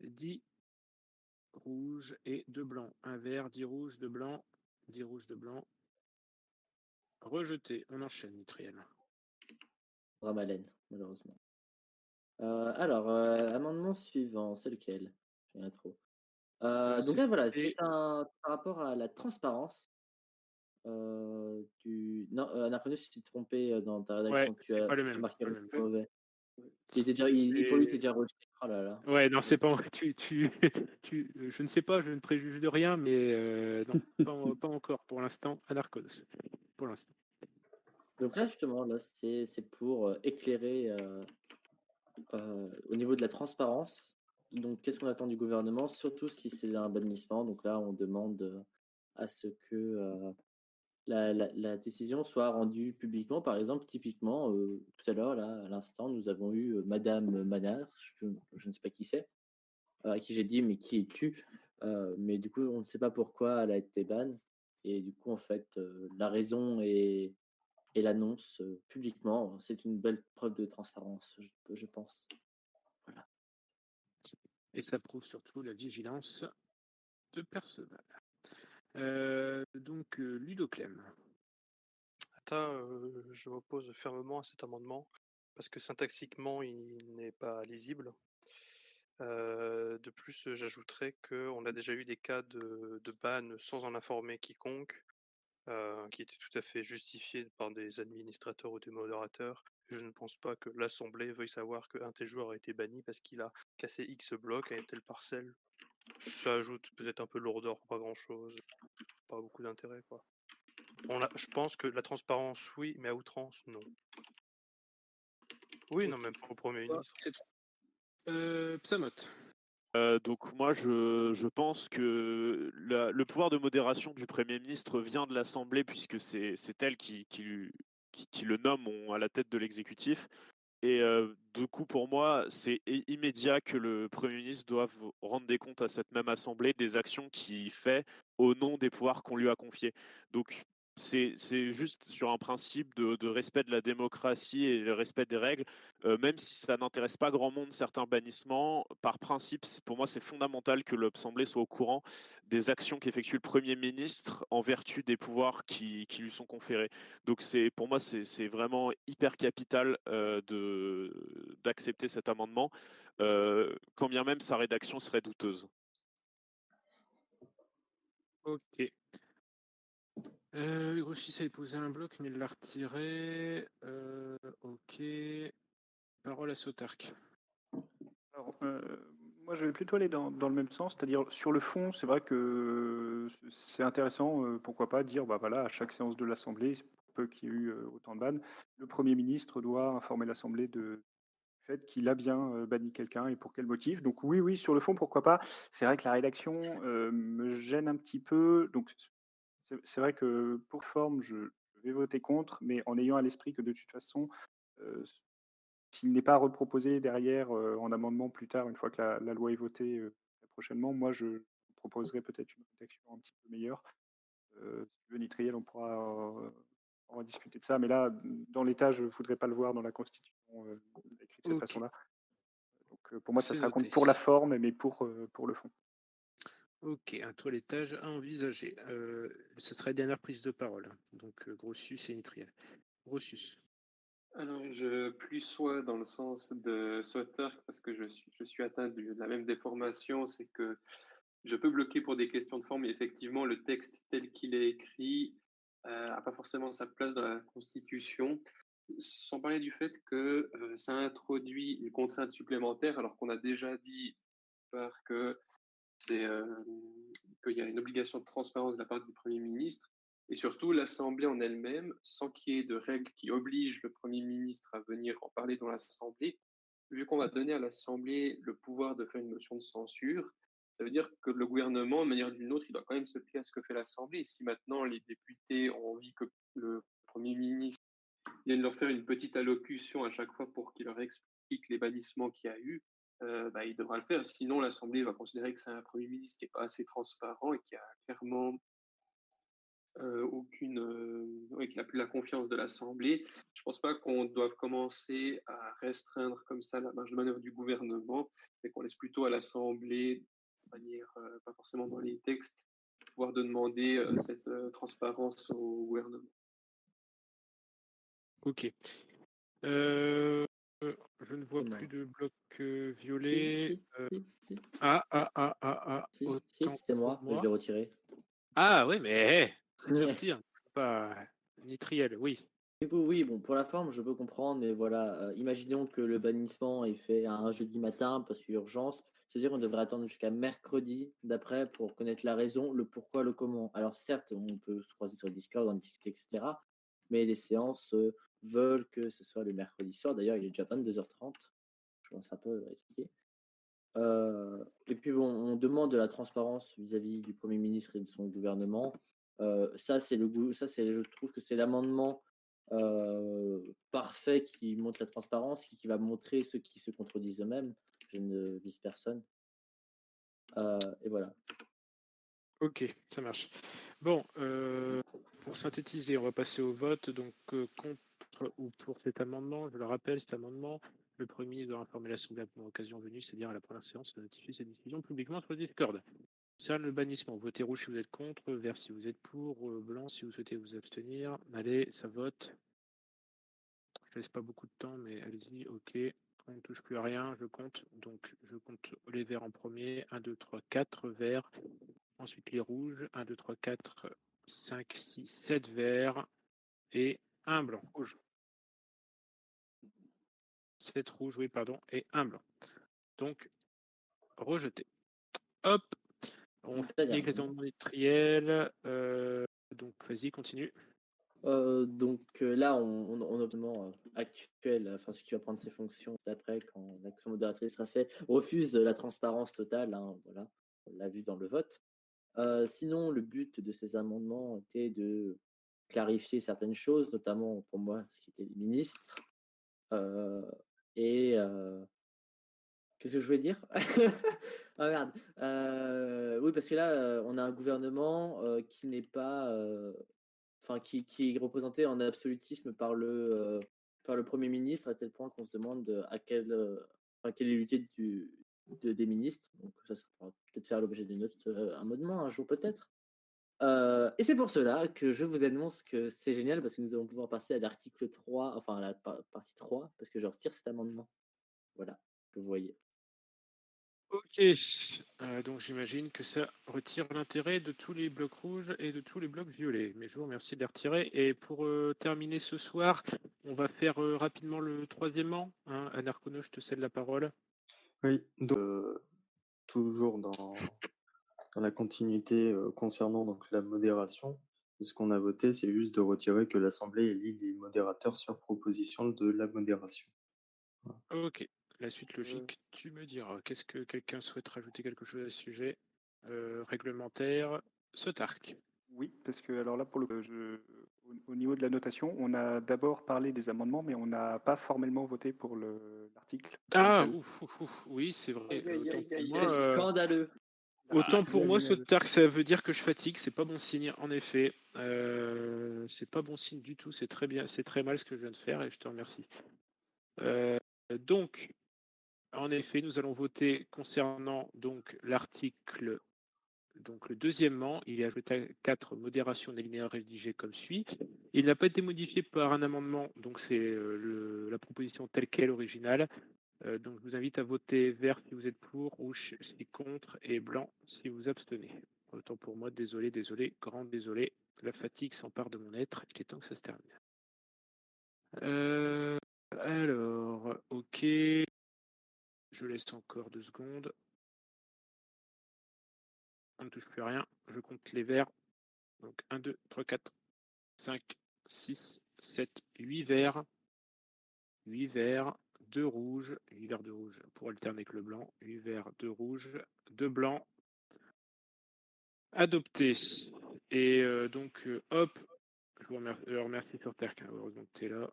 10 rouges et 2 blancs. Un vert, 10 rouges, 2 blancs, 10 rouges, 2 blancs. Rejeté. On enchaîne, Nitriel. Ramalène, malheureusement. Alors, amendement suivant, c'est lequel? Je sais trop. Donc là, voilà, c'est par rapport à la transparence Non, Anarchonos, tu t'es trompé dans ta rédaction. Ouais, tu as pas le même. marqué Pas le le même. mauvais. Il était déjà, pour lui, il était déjà rejeté. Oh là là. Ouais, non, c'est pas. Je ne sais pas, je ne préjuge de rien, mais non, pas encore pour l'instant. Anarchonos. Pour l'instant. Donc là, justement, là, c'est pour éclairer au niveau de la transparence. Donc, qu'est-ce qu'on attend du gouvernement, surtout si c'est un bannissement. Donc là, on demande à ce que la décision soit rendue publiquement. Par exemple, typiquement, tout à l'heure, là, à l'instant, nous avons eu Madame Manard, je ne sais pas qui c'est, à qui j'ai dit, mais qui es-tu? Mais du coup, on ne sait pas pourquoi elle a été banne. Et du coup, en fait, la raison est et l'annonce publiquement. C'est une belle preuve de transparence, je pense. Voilà. Et ça prouve surtout la vigilance de Perceval. Donc, Ludo Clem. Je m'oppose fermement à cet amendement parce que syntaxiquement, il n'est pas lisible. De plus, j'ajouterais qu'on a déjà eu des cas de ban sans en informer quiconque, qui étaient tout à fait justifiés par des administrateurs ou des modérateurs. Je ne pense pas que l'Assemblée veuille savoir qu'un tel joueur a été banni parce qu'il a cassé X blocs à une telle parcelle. Ça ajoute peut-être un peu de lourdeur pour pas grand-chose. Pas beaucoup d'intérêt, quoi. Je pense que la transparence, oui, mais à outrance, non. Oui, non, même pas au Premier ministre. Psamot. Donc moi, je pense que le pouvoir de modération du Premier ministre vient de l'Assemblée, puisque c'est elle qui le nomme à la tête de l'exécutif. Et du coup, pour moi, c'est immédiat que le Premier ministre doive rendre des comptes à cette même Assemblée des actions qu'il fait au nom des pouvoirs qu'on lui a confiés. Donc, c'est juste sur un principe de respect de la démocratie et le respect des règles, même si ça n'intéresse pas grand monde certains bannissements, par principe, pour moi, c'est fondamental que l'Assemblée soit au courant des actions qu'effectue le Premier ministre en vertu des pouvoirs qui lui sont conférés. Donc pour moi, c'est vraiment hyper capital d'accepter cet amendement, quand bien même sa rédaction serait douteuse. Ok. Groschis avait posé un bloc, mais il l'a retiré. Ok. Parole à Sotark. Alors, moi, je vais plutôt aller dans le même sens, c'est-à-dire sur le fond, c'est vrai que c'est intéressant, pourquoi pas dire, bah voilà, à chaque séance de l'Assemblée, peu qu'il y ait eu autant de bannes, le Premier ministre doit informer l'Assemblée du fait qu'il a bien banni quelqu'un et pour quel motif. Donc oui, sur le fond, pourquoi pas. C'est vrai que la rédaction me gêne un petit peu. Donc c'est vrai que pour forme, je vais voter contre, mais en ayant à l'esprit que de toute façon, s'il n'est pas reproposé derrière en amendement plus tard, une fois que la loi est votée très prochainement, moi je proposerai peut-être une rédaction un petit peu meilleure. Si tu veux, Nitriel, on va discuter de ça, mais là, dans l'état, je ne voudrais pas le voir dans la Constitution écrit de cette façon-là. Donc pour moi, ça sera contre pour la forme, mais pour le fond. Ok, un toilettage à envisager. Ce sera la dernière prise de parole. Donc, Grotius et Nitriel. Grotius. Alors, je plus sois dans le sens de Sotark parce que je suis atteint de la même déformation, c'est que je peux bloquer pour des questions de forme, mais effectivement, le texte tel qu'il est écrit n'a pas forcément sa place dans la Constitution, sans parler du fait que ça introduit une contrainte supplémentaire, alors qu'on a déjà dit que qu'il y a une obligation de transparence de la part du Premier ministre, et surtout l'Assemblée en elle-même, sans qu'il y ait de règles qui obligent le Premier ministre à venir en parler dans l'Assemblée, vu qu'on va donner à l'Assemblée le pouvoir de faire une motion de censure, ça veut dire que le gouvernement, de manière ou d'une autre, il doit quand même se plier à ce que fait l'Assemblée. Et si maintenant les députés ont envie que le Premier ministre vienne leur faire une petite allocution à chaque fois pour qu'il leur explique les bannissements qu'il y a eu, il devra le faire. Sinon, l'Assemblée va considérer que c'est un Premier ministre qui n'est pas assez transparent et qui a clairement qu'il n'a plus la confiance de l'Assemblée. Je ne pense pas qu'on doive commencer à restreindre comme ça la marge de manœuvre du gouvernement, mais qu'on laisse plutôt à l'Assemblée, de manière pas forcément dans les textes, pouvoir de demander cette transparence au gouvernement. Ok. Je ne vois plus de bloc violet. Si. Si, c'était moi, mais je l'ai retiré. Ah oui, mais c'est dur de dire. Pas Nitriel, oui. Du coup, oui, bon, pour la forme, je peux comprendre, mais voilà, imaginons que le bannissement est fait un jeudi matin parce qu'il y a urgence, c'est-à-dire qu'on devrait attendre jusqu'à mercredi d'après pour connaître la raison, le pourquoi, le comment. Alors certes, on peut se croiser sur le Discord, en discuter, etc., mais les séances veulent que ce soit le mercredi soir. D'ailleurs, il est déjà 22h30, je pense un peu à expliquer. Et puis bon, on demande de la transparence vis-à-vis du Premier ministre et de son gouvernement. Je trouve que c'est l'amendement parfait qui montre la transparence, qui va montrer ceux qui se contredisent eux-mêmes. Je ne vise personne. Et voilà. Ok, ça marche. Bon, pour synthétiser, on va passer au vote. Donc, contre ou pour cet amendement, je le rappelle, cet amendement, le Premier ministre doit informer l'Assemblée à la occasion venue, c'est-à-dire à la première séance, de notifier ses décisions publiquement sur le Discord. Ça, le bannissement. Votez rouge si vous êtes contre, vert si vous êtes pour, blanc si vous souhaitez vous abstenir. Allez, ça vote. Je laisse pas beaucoup de temps, mais allez-y, ok. On ne touche plus à rien, je compte. Donc, je compte les verts en premier. 1, 2, 3, 4 verts. Ensuite, les rouges. 1, 2, 3, 4, 5, 6, 7 verts. Et un blanc. Rouge. 7 rouges, oui, pardon. Et un blanc. Donc, rejeté. Hop. On finit avec les amendements industriels. Donc, vas-y, continue. Donc là, on notamment actuel, enfin celui qui va prendre ses fonctions d'après quand l'action modératrice sera faite, refuse la transparence totale. Hein, voilà, on l'a vu dans le vote. Sinon, le but de ces amendements était de clarifier certaines choses, notamment pour moi, ce qui était les ministres. Qu'est-ce que je voulais dire? Ah merde. Oui, parce que là, on a un gouvernement qui n'est pas, enfin, qui est représenté en absolutisme par le Premier ministre, à tel point qu'on se demande à quelle est l'unité des ministres. Donc ça pourra peut-être faire l'objet d'un autre amendement un jour peut-être. Et c'est pour cela que je vous annonce que c'est génial parce que nous allons pouvoir passer à l'article 3, enfin à la partie 3, parce que je retire cet amendement. Voilà, que vous voyez. Ok, donc j'imagine que ça retire l'intérêt de tous les blocs rouges et de tous les blocs violets. Mais je vous remercie de les retirer. Et pour terminer ce soir, on va faire rapidement le troisièmement. Hein. Anarcono, je te cède la parole. Oui, donc, toujours dans la continuité concernant donc, la modération, ce qu'on a voté, c'est juste de retirer que l'Assemblée élit les modérateurs sur proposition de la modération. Voilà. Ok, la suite logique, tu me diras. Qu'est-ce que quelqu'un souhaite rajouter quelque chose à ce sujet réglementaire? Sotark. Oui, parce que alors là, pour au niveau de la notation, on a d'abord parlé des amendements, mais on n'a pas formellement voté pour l'article. Ah, oui, c'est vrai. C'est scandaleux. Autant pour moi, Sotark, ça veut dire que je fatigue, c'est pas bon signe, en effet. C'est pas bon signe du tout, c'est très bien, c'est très mal ce que je viens de faire et je te remercie. Donc, en effet, nous allons voter concernant donc l'article, donc le deuxièmement, il est ajouté à 4 modération d'alinéa rédigé comme suit. Il n'a pas été modifié par un amendement, donc c'est la proposition telle qu'elle originale. Donc je vous invite à voter vert si vous êtes pour, rouge si contre et blanc si vous abstenez. Autant pour moi, désolé, grand désolé. La fatigue s'empare de mon être, il est temps que ça se termine. Alors, ok. Je laisse encore 2 secondes. On ne touche plus à rien. Je compte les verts. Donc 1, 2, 3, 4, 5, 6, 7, 8 verts. 8 verts, 2 rouges, 8 verts, 2 rouges pour alterner avec le blanc. 8 verts, 2 rouges, 2 blancs. Adopté. Et donc, hop, je vous remercie sur Terre, heureusement que tu es là.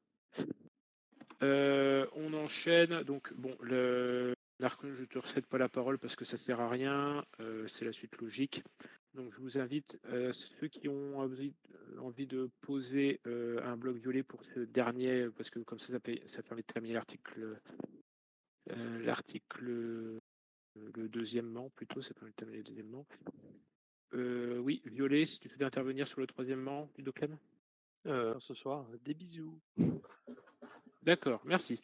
On enchaîne. Donc, bon, Narcon, je ne te recède pas la parole parce que ça ne sert à rien. C'est la suite logique. Donc, je vous invite, ceux qui ont envie de poser un bloc violet pour ce dernier, parce que comme ça permet de terminer l'article. Le deuxièmement, plutôt, ça permet de terminer le deuxièmement. Oui, violet, si tu souhaites intervenir sur le troisièmement, Ludoclem. Ce soir, des bisous. D'accord, merci.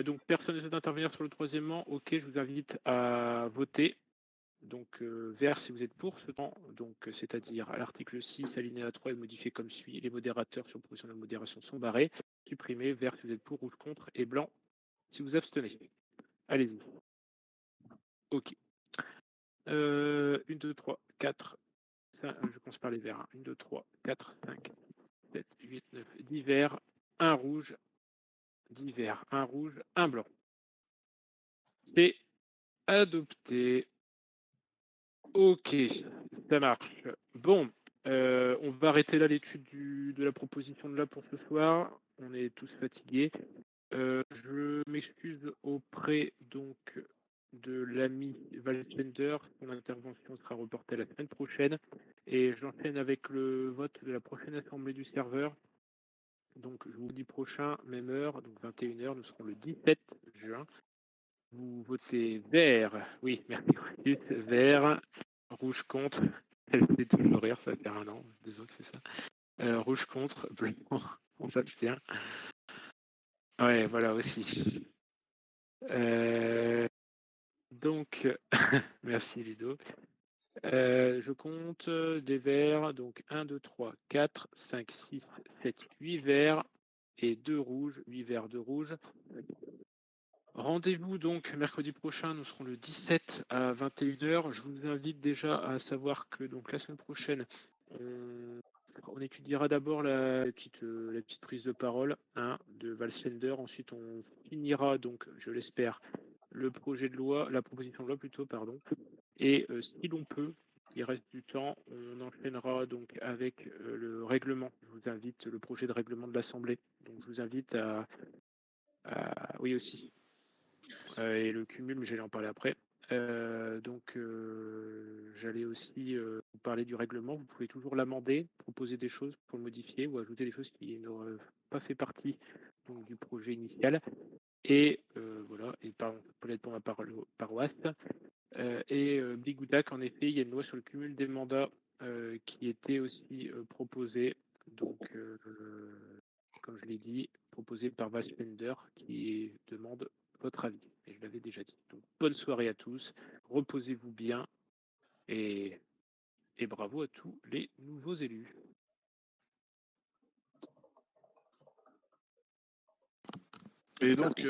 Donc, personne ne souhaite intervenir sur le troisièmement. Ok, je vous invite à voter. Donc, vert si vous êtes pour ce temps. Donc, c'est-à-dire à l'article 6, alinéa 3 est modifié comme suit. Les modérateurs sur proposition de la modération sont barrés. Supprimés, vert si vous êtes pour, rouge contre et blanc si vous abstenez. Allez-y. Ok. 1, 2, 3, 4. Ça, je commence par les verts. 1, 2, 3, 4, 5, 7, 8, 9, 10 verts, 1 rouge, 10 verts, 1 rouge, 1 blanc. C'est adopté. Ok, ça marche. Bon, on va arrêter là l'étude de la proposition de là pour ce soir. On est tous fatigués. Je m'excuse auprès donc de l'ami Valsender. Son intervention sera reportée la semaine prochaine. Et j'enchaîne avec le vote de la prochaine assemblée du serveur. Donc, je vous dis prochain, même heure, donc 21h, nous serons le 17 juin. Vous votez vert, oui, merci, vert, rouge contre, elle fait toujours rire, ça fait 1 an, 2 ans que fait ça. Rouge contre, blanc, on s'abstient. Ouais, voilà aussi. Donc, merci Ludo. Je compte des verts, donc 1, 2, 3, 4, 5, 6, 7, 8 verts et 2 rouges, 8 verts, 2 rouges. Rendez-vous donc mercredi prochain, nous serons le 17 à 21h. Je vous invite déjà à savoir que donc la semaine prochaine, on étudiera d'abord la petite prise de parole de Valsender. Ensuite, on finira donc, je l'espère, le projet de loi, la proposition de loi plutôt, pardon. Et si l'on peut, il reste du temps, on enchaînera donc avec le règlement. Je vous invite, le projet de règlement de l'Assemblée. Donc je vous invite à oui aussi. Et le cumul, mais j'allais en parler après. Donc j'allais aussi vous parler du règlement. Vous pouvez toujours l'amender, proposer des choses pour le modifier ou ajouter des choses qui n'auraient pas fait partie donc, du projet initial. Et voilà, et peut-être pour ma paroisse. Et Bigoudac, en effet, il y a une loi sur le cumul des mandats qui était aussi proposée. Donc, comme je l'ai dit, proposée par Valsender qui demande votre avis. Et je l'avais déjà dit. Donc, bonne soirée à tous. Reposez-vous bien. Et bravo à tous les nouveaux élus. Et donc